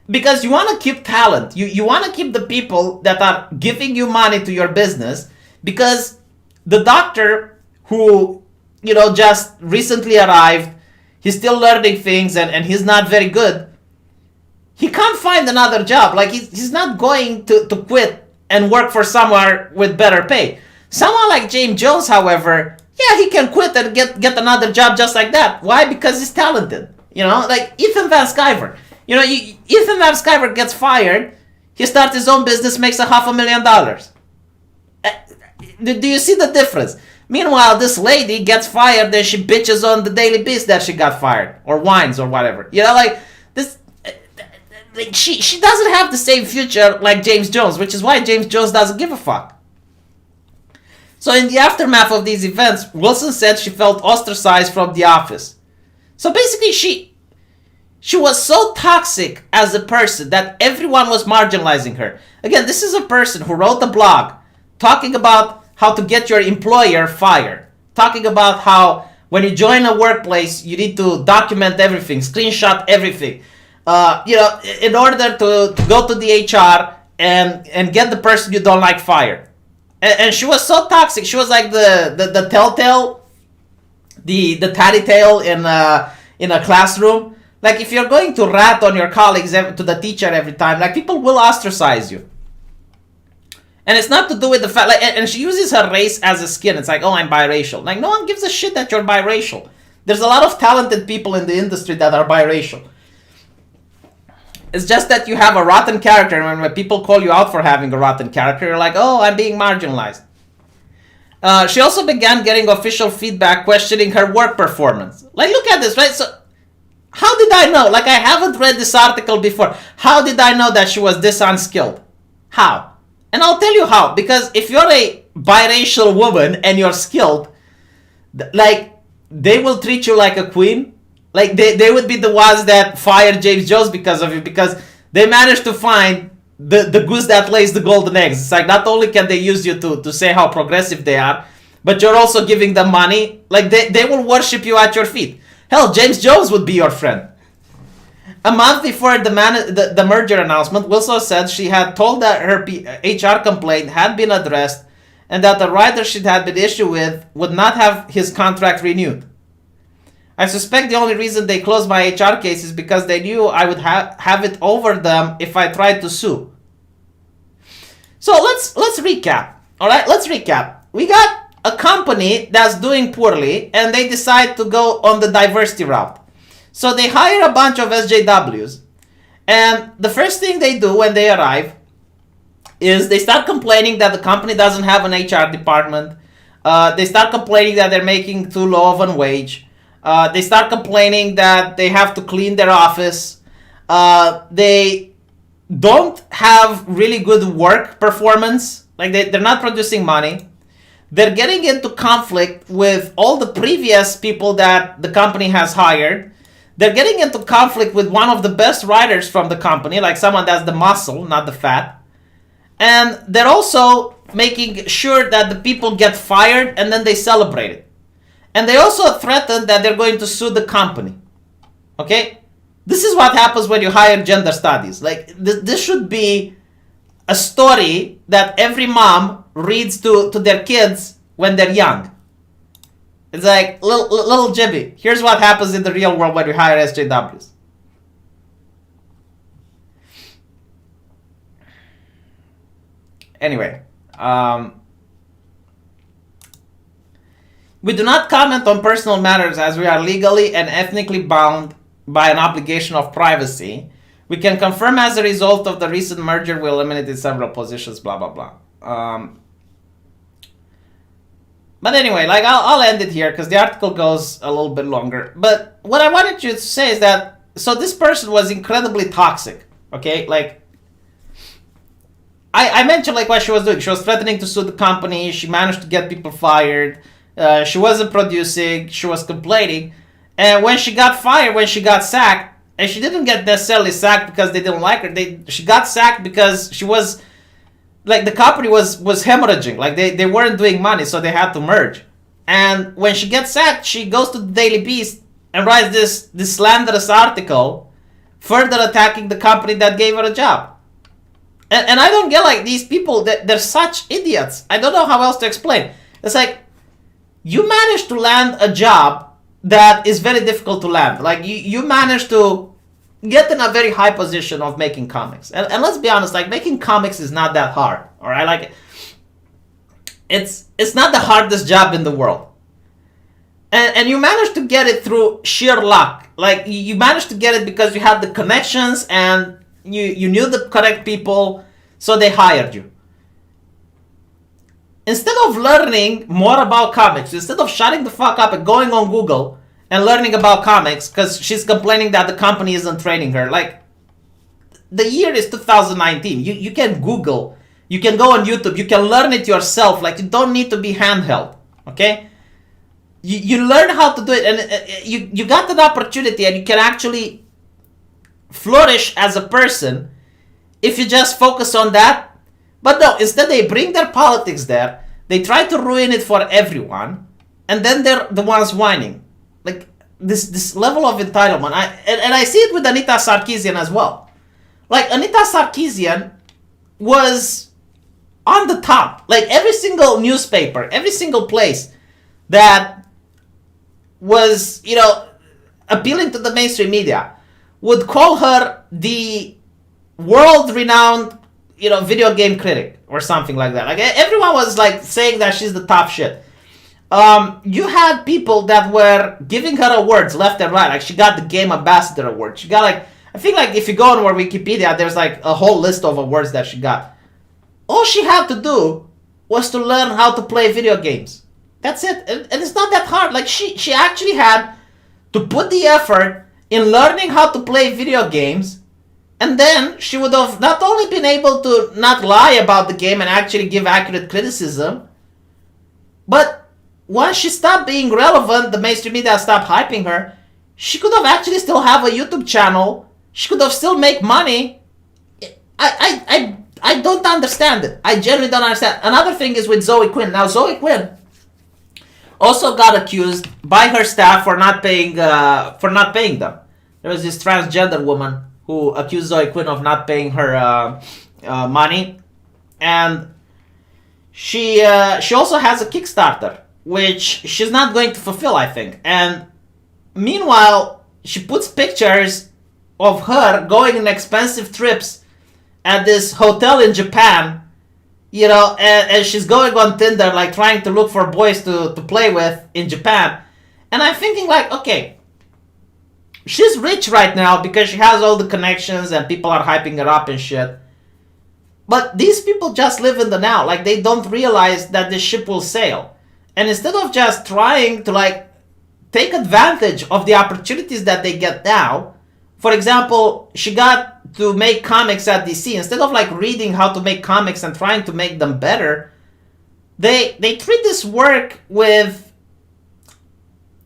Because you want to keep talent, you want to keep the people that are giving you money to your business. Because the doctor who, you know, just recently arrived, he's still learning things and he's not very good, he can't find another job. Like, he's not going to quit and work for somewhere with better pay. Someone like James Jones, however, yeah, he can quit and get another job just like that. Why? Because he's talented. You know, like Ethan Van Sciver. You know, Ethan Van Sciver gets fired, he starts his own business, makes $500,000. Do you see the difference? Meanwhile, this lady gets fired, then she bitches on the Daily Beast that she got fired, or whines, or whatever. You know, like this. Like she doesn't have the same future like James Jones, which is why James Jones doesn't give a fuck. So in the aftermath of these events, Wilson said she felt ostracized from the office. So basically, she was so toxic as a person that everyone was marginalizing her. Again, this is a person who wrote a blog talking about how to get your employer fired. Talking about how when you join a workplace, you need to document everything, screenshot everything. You know, in order to go to the HR and get the person you don't like fired. And she was so toxic. She was like the telltale, the tattletale in a classroom. Like, if you're going to rat on your colleagues to the teacher every time, like, people will ostracize you. And it's not to do with the fact, like, and she uses her race as a skin. It's like, oh, I'm biracial. Like, no one gives a shit that you're biracial. There's a lot of talented people in the industry that are biracial. It's just that you have a rotten character, and when people call you out for having a rotten character, you're like, oh, I'm being marginalized. She also began getting official feedback questioning her work performance. Like, look at this, right? So, how did I know? Like, I haven't read this article before. How did I know that she was this unskilled? How? And I'll tell you how. Because if you're a biracial woman and you're skilled, like, they will treat you like a queen. Like, they would be the ones that fired James Jones because of you, because they managed to find the goose that lays the golden eggs. It's like, not only can they use you to say how progressive they are, but you're also giving them money. Like, they will worship you at your feet. Hell, James Jones would be your friend. A month before the merger announcement, Wilson said she had told that her HR complaint had been addressed and that the writer she had been issued with would not have his contract renewed. I suspect the only reason they closed my HR case is because they knew I would have it over them if I tried to sue. So let's recap. All right, let's recap. We got a company that's doing poorly, and they decide to go on the diversity route. So they hire a bunch of SJWs, and the first thing they do when they arrive is they start complaining that the company doesn't have an HR department. They start complaining that they're making too low of a wage. They start complaining that they have to clean their office. They don't have really good work performance. Like, they're not producing money. They're getting into conflict with all the previous people that the company has hired. They're getting into conflict with one of the best writers from the company, like someone that's the muscle, not the fat. And they're also making sure that the people get fired and then they celebrate it. And they also threaten that they're going to sue the company. Okay? This is what happens when you hire gender studies. Like, this should be a story that every mom reads to their kids when they're young. It's like, little Jimmy, here's what happens in the real world when you hire SJWs. Anyway, we do not comment on personal matters as we are legally and ethnically bound by an obligation of privacy. We can confirm as a result of the recent merger we eliminated several positions, blah, blah, blah. But anyway, like, I'll end it here because the article goes a little bit longer. But what I wanted you to say is that, so this person was incredibly toxic, okay? Like, I mentioned like what she was doing. She was threatening to sue the company. She managed to get people fired. She wasn't producing. She was complaining. And when she got fired, when she got sacked, and she didn't get necessarily sacked because they didn't like her. She got sacked because she was, like, the company was hemorrhaging. Like, they weren't doing money, so they had to merge. And when she gets sacked, she goes to the Daily Beast and writes this slanderous article further attacking the company that gave her a job. And I don't get, like, these people, they're such idiots. I don't know how else to explain. It's like, you managed to land a job that is very difficult to land. Like, you managed to get in a very high position of making comics. And let's be honest, like, making comics is not that hard, all right? Like, it's not the hardest job in the world. And you managed to get it through sheer luck. Like, you managed to get it because you had the connections and you knew the correct people, so they hired you. Instead of learning more about comics, instead of shutting the fuck up and going on Google and learning about comics, because she's complaining that the company isn't training her. Like, the year is 2019. You can Google, you can go on YouTube, you can learn it yourself. Like, you don't need to be handheld, okay? You learn how to do it, and you got an opportunity, and you can actually flourish as a person if you just focus on that. But no, instead they bring their politics there, they try to ruin it for everyone, and then they're the ones whining. Like, this level of entitlement. I see it with Anita Sarkeesian as well. Like, Anita Sarkeesian was on the top. Like, every single newspaper, every single place that was, appealing to the mainstream media would call her the world-renowned, video game critic or something like that. Like, everyone was, like, saying that she's the top shit. You had people that were giving her awards left and right. Like, she got the Game Ambassador Award. She got, like, I think, like, if you go on her Wikipedia, there's, like, a whole list of awards that she got. All she had to do was to learn how to play video games. That's it. And it's not that hard. Like, she actually had to put the effort in learning how to play video games, and then she would have not only been able to not lie about the game and actually give accurate criticism, but once she stopped being relevant, the mainstream media stopped hyping her, she could have actually still have a YouTube channel. She could have still make money. I don't understand it. I genuinely don't understand. Another thing is with Zoe Quinn. Now, Zoe Quinn also got accused by her staff for not paying them. There was this transgender woman who accused Zoe Quinn of not paying her money, and she also has a Kickstarter, which she's not going to fulfill, I think. And meanwhile, she puts pictures of her going on expensive trips at this hotel in Japan, and she's going on Tinder, like, trying to look for boys to play with in Japan. And I'm thinking, like, okay, she's rich right now because she has all the connections and people are hyping her up and shit. But these people just live in the now. Like, they don't realize that this ship will sail. And instead of just trying to, like, take advantage of the opportunities that they get now, for example, she got to make comics at DC. Instead of, like, reading how to make comics and trying to make them better, they treat this work with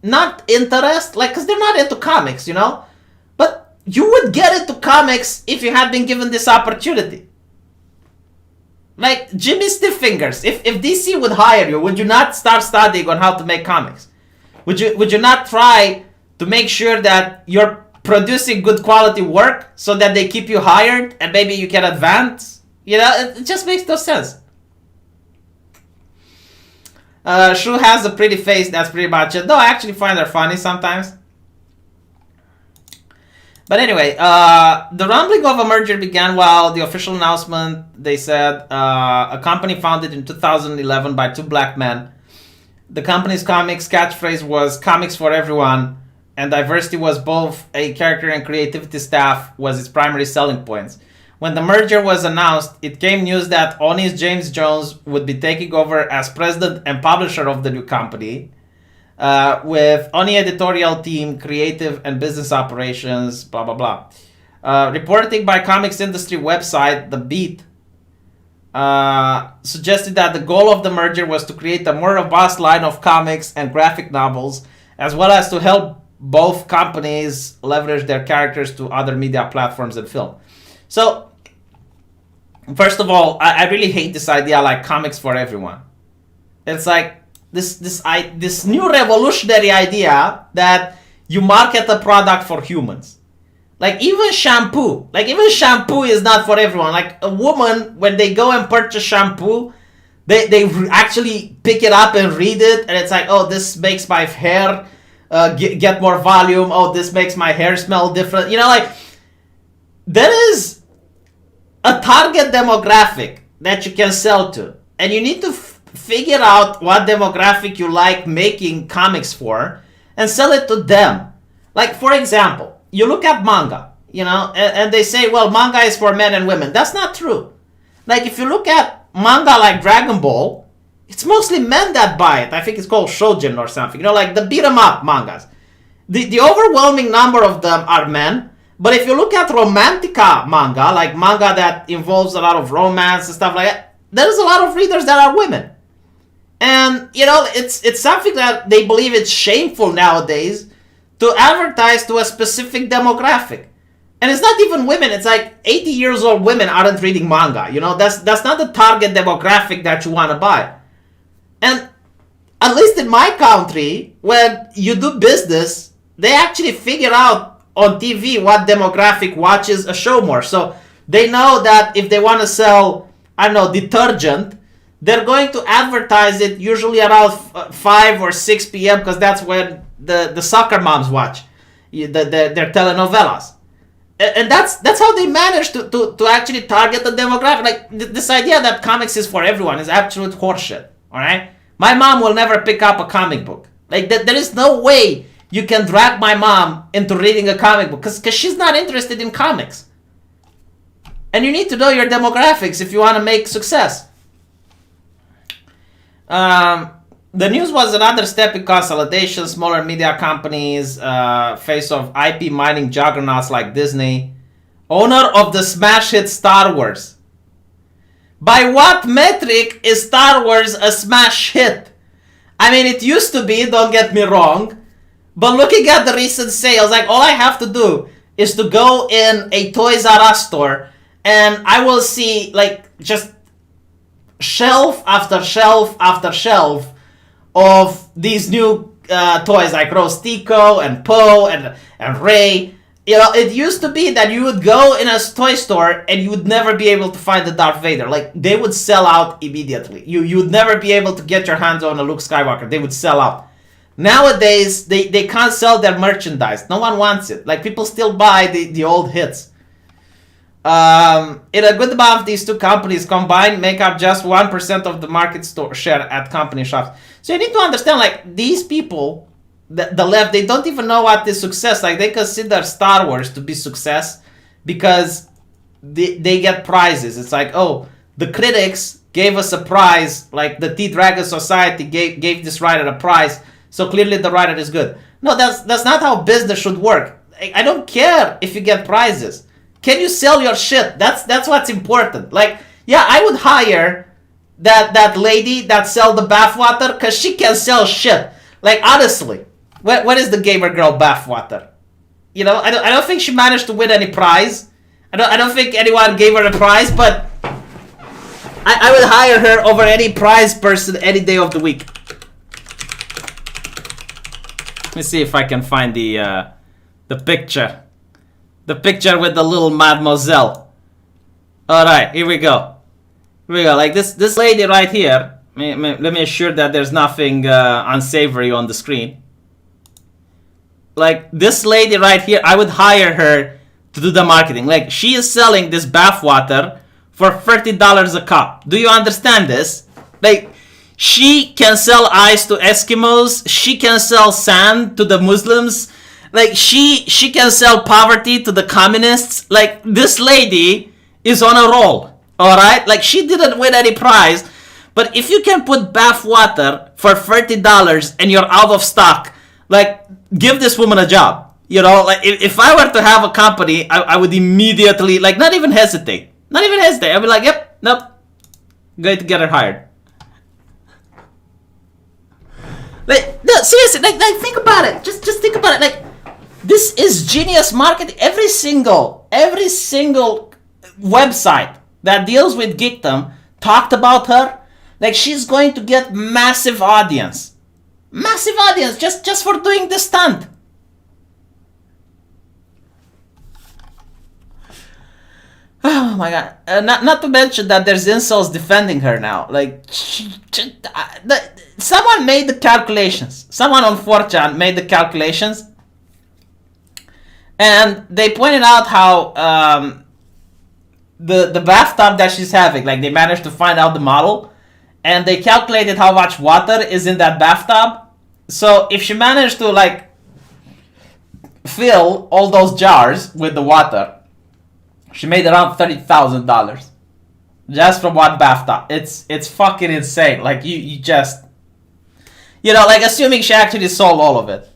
not interest, like, because they're not into comics, you know? But you would get into comics if you had been given this opportunity. Like, Jimmy Stiffingers, if DC would hire you, would you not start studying on how to make comics? Would you not try to make sure that you're producing good quality work so that they keep you hired and maybe you can advance? You know, it just makes no sense. Shu has a pretty face, that's pretty much it. Though I actually find her funny sometimes. But anyway, the rumbling of a merger began while the official announcement, they said, a company founded in 2011 by two black men. The company's comics catchphrase was comics for everyone, and diversity was both a character and creativity staff was its primary selling points. When the merger was announced, it came news that Oni's James Jones would be taking over as president and publisher of the new company, with Oni editorial team, creative and business operations, blah, blah, blah. Reporting by comics industry website, The Beat, suggested that the goal of the merger was to create a more robust line of comics and graphic novels, as well as to help both companies leverage their characters to other media platforms and film. So, first of all, I really hate this idea like comics for everyone. It's like this new revolutionary idea that you market a product for humans. Like even shampoo is not for everyone. Like a woman, when they go and purchase shampoo, they actually pick it up and read it, and it's like, oh, this makes my hair get more volume. Oh, this makes my hair smell different. You know, like there is a target demographic that you can sell to, and you need to figure out what demographic you like making comics for and sell it to them. Like, for example, you look at manga, you know, and they say, well, manga is for men and women. That's not true. Like, if you look at manga like Dragon Ball, it's mostly men that buy it. I think it's called shoujin or something. You know, like the beat 'em up mangas. The overwhelming number of them are men. But if you look at romantica manga, like manga that involves a lot of romance and stuff like that, there's a lot of readers that are women. And, you know, it's something that they believe it's shameful nowadays to advertise to a specific demographic. And it's not even women. It's like 80 years old women aren't reading manga. You know, that's not the target demographic that you want to buy. And at least in my country, when you do business, they actually figure out on TV what demographic watches a show more. So they know that if they want to sell, I don't know, detergent, they're going to advertise it usually around 5 or 6 p.m. because that's when the soccer moms watch their telenovelas. And that's how they manage to actually target the demographic. Like this idea that comics is for everyone is absolute horseshit. All right, my mom will never pick up a comic book. Like there is no way you can drag my mom into reading a comic book because she's not interested in comics. And you need to know your demographics if you want to make success. The news was another step in consolidation. Smaller media companies face of IP mining juggernauts like Disney, owner of the smash hit Star Wars. By what metric is Star Wars a smash hit? I mean, it used to be, don't get me wrong, but looking at the recent sales, like all I have to do is to go in a Toys R Us store and I will see like just shelf after shelf after shelf of these new toys like Rose Tico and Poe and Rey. You know, it used to be that you would go in a toy store and you would never be able to find the Darth Vader. Like, they would sell out immediately. You would never be able to get your hands on a Luke Skywalker. They would sell out. Nowadays, they can't sell their merchandise. No one wants it. Like, people still buy the old hits. In a good amount of these two companies combined make up just 1% of the market share at company shops. So you need to understand, like, these people, the left, they don't even know what is success. Like, they consider Star Wars to be success because they get prizes. It's like, oh, the critics gave us a prize, like the T-Dragon Society gave this writer a prize, so clearly the writer is good. No, that's not how business should work. I don't care if you get prizes. Can you sell your shit? That's what's important. Like, yeah, I would hire that lady that sell the bathwater because she can sell shit. Like, honestly, What is the gamer girl bathwater? You know, I don't think she managed to win any prize. I don't think anyone gave her a prize, but I would hire her over any prize person any day of the week. Let me see if I can find the picture. The picture with the little mademoiselle. Alright, here we go. Here we go. Like this lady right here. Let me assure that there's nothing unsavory on the screen. Like this lady right here, I would hire her to do the marketing. Like she is selling this bathwater for $30 a cup. Do you understand this? Like she can sell ice to Eskimos. She can sell sand to the Muslims. Like she can sell poverty to the communists. Like this lady is on a roll. All right? Like she didn't win any prize, but if you can put bathwater for $30 and you're out of stock, like give this woman a job. You know, like if I were to have a company, I would immediately, like, not even hesitate. Not even hesitate. I'd be like, yep, nope, going to get her hired. Like, no, seriously, like think about it. Just think about it. Like, this is genius marketing. Every single website that deals with geekdom talked about her. Like, she's going to get massive audience just for doing the stunt. Oh my god! Not to mention that there's insults defending her now. Like, someone made the calculations. Someone on 4chan made the calculations, and they pointed out how the bathtub that she's having, like, they managed to find out the model, and they calculated how much water is in that bathtub. So if she managed to, like, fill all those jars with the water, she made around $30,000 just from one bathtub. It's fucking insane. Like, you just, you know, like, assuming she actually sold all of it.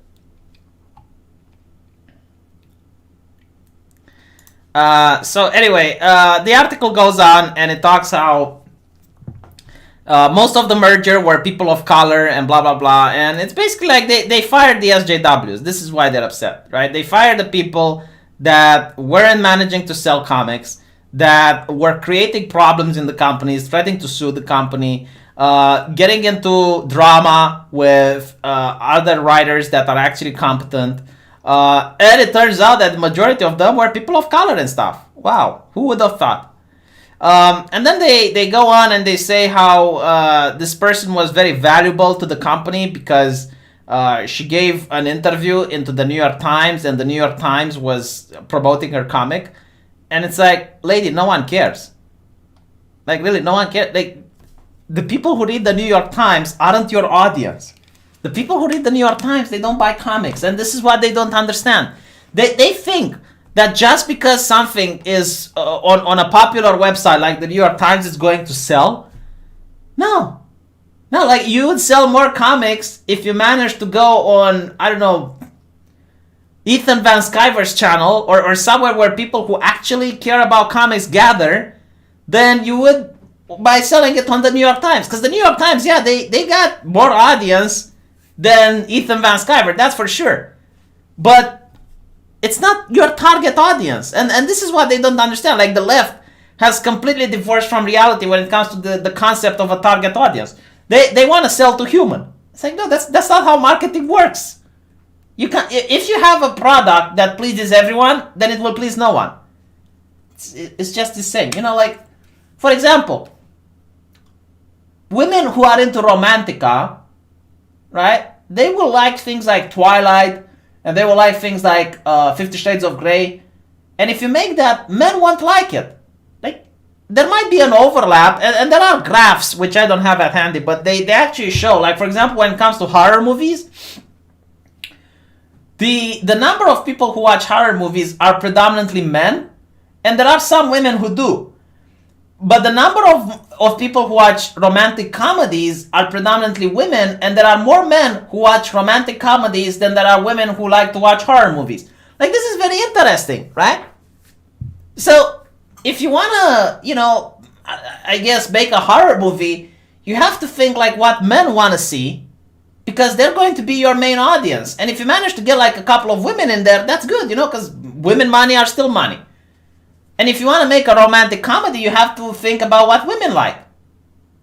So anyway, the article goes on and it talks how most of the merger were people of color and blah, blah, blah. And it's basically like they fired the SJWs. This is why they're upset, right? They fired the people that weren't managing to sell comics, that were creating problems in the companies, threatening to sue the company, getting into drama with other writers that are actually competent. And it turns out that the majority of them were people of color and stuff. Wow, who would have thought? And then they go on and they say how this person was very valuable to the company because she gave an interview into the New York Times, and the New York Times was promoting her comic. And it's like, lady, no one cares. Like, really, no one cares. Like, the people who read the New York Times aren't your audience. The people who read the New York Times, they don't buy comics. And this is what they don't understand. They think that just because something is on a popular website like the New York Times is going to sell. No, like, you would sell more comics if you managed to go on, I don't know, Ethan Van Sciver's channel or somewhere where people who actually care about comics gather than you would by selling it on the New York Times. Because the New York Times, yeah, they got more audience than Ethan Van Sciver, that's for sure. But it's not your target audience. And this is what they don't understand. Like, the left has completely divorced from reality when it comes to the concept of a target audience. They want to sell to human. It's like, no, that's not how marketing works. You can, if you have a product that pleases everyone, then it will please no one. It's just the same. You know, like, for example, women who are into romantica, right? They will like things like Twilight, and they will like things like 50 Shades of Grey. And if you make that, men won't like it. Like, there might be an overlap, and there are graphs, which I don't have at handy, but they actually show, like, for example, when it comes to horror movies, the number of people who watch horror movies are predominantly men, and there are some women who do. But the number of people who watch romantic comedies are predominantly women, and there are more men who watch romantic comedies than there are women who like to watch horror movies. Like, this is very interesting, right? So, if you want to, you know, I guess make a horror movie, you have to think like what men want to see, because they're going to be your main audience. And if you manage to get like a couple of women in there, that's good, because women money are still money. And if you want to make a romantic comedy, you have to think about what women like.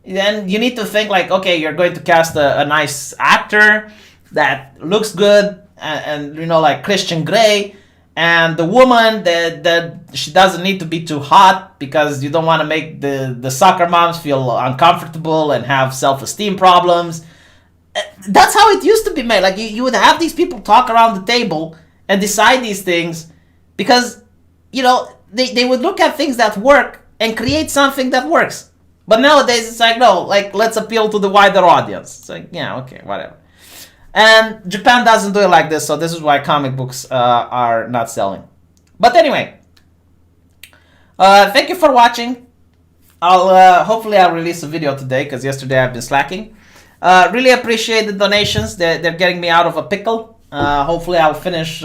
Then you need to think like, okay, you're going to cast a nice actor that looks good and like Christian Grey, and the woman that she doesn't need to be too hot because you don't want to make the soccer moms feel uncomfortable and have self-esteem problems. That's how it used to be made. Like you would have these people talk around the table and decide these things because they would look at things that work and create something that works. But nowadays it's like, no, like let's appeal to the wider audience. It's like, yeah, okay, whatever. And Japan doesn't do it like this, so this is why comic books are not selling. But anyway, thank you for watching. Hopefully I'll release a video today because yesterday I've been slacking. Really appreciate the donations. They're getting me out of a pickle. Hopefully I'll finish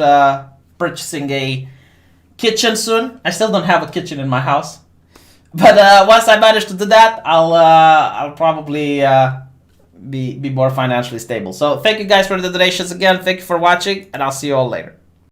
purchasing a kitchen soon. I still don't have a kitchen in my house, but once I manage to do that, I'll probably be more financially stable. So thank you guys for the donations again. Thank you for watching, and I'll see you all later.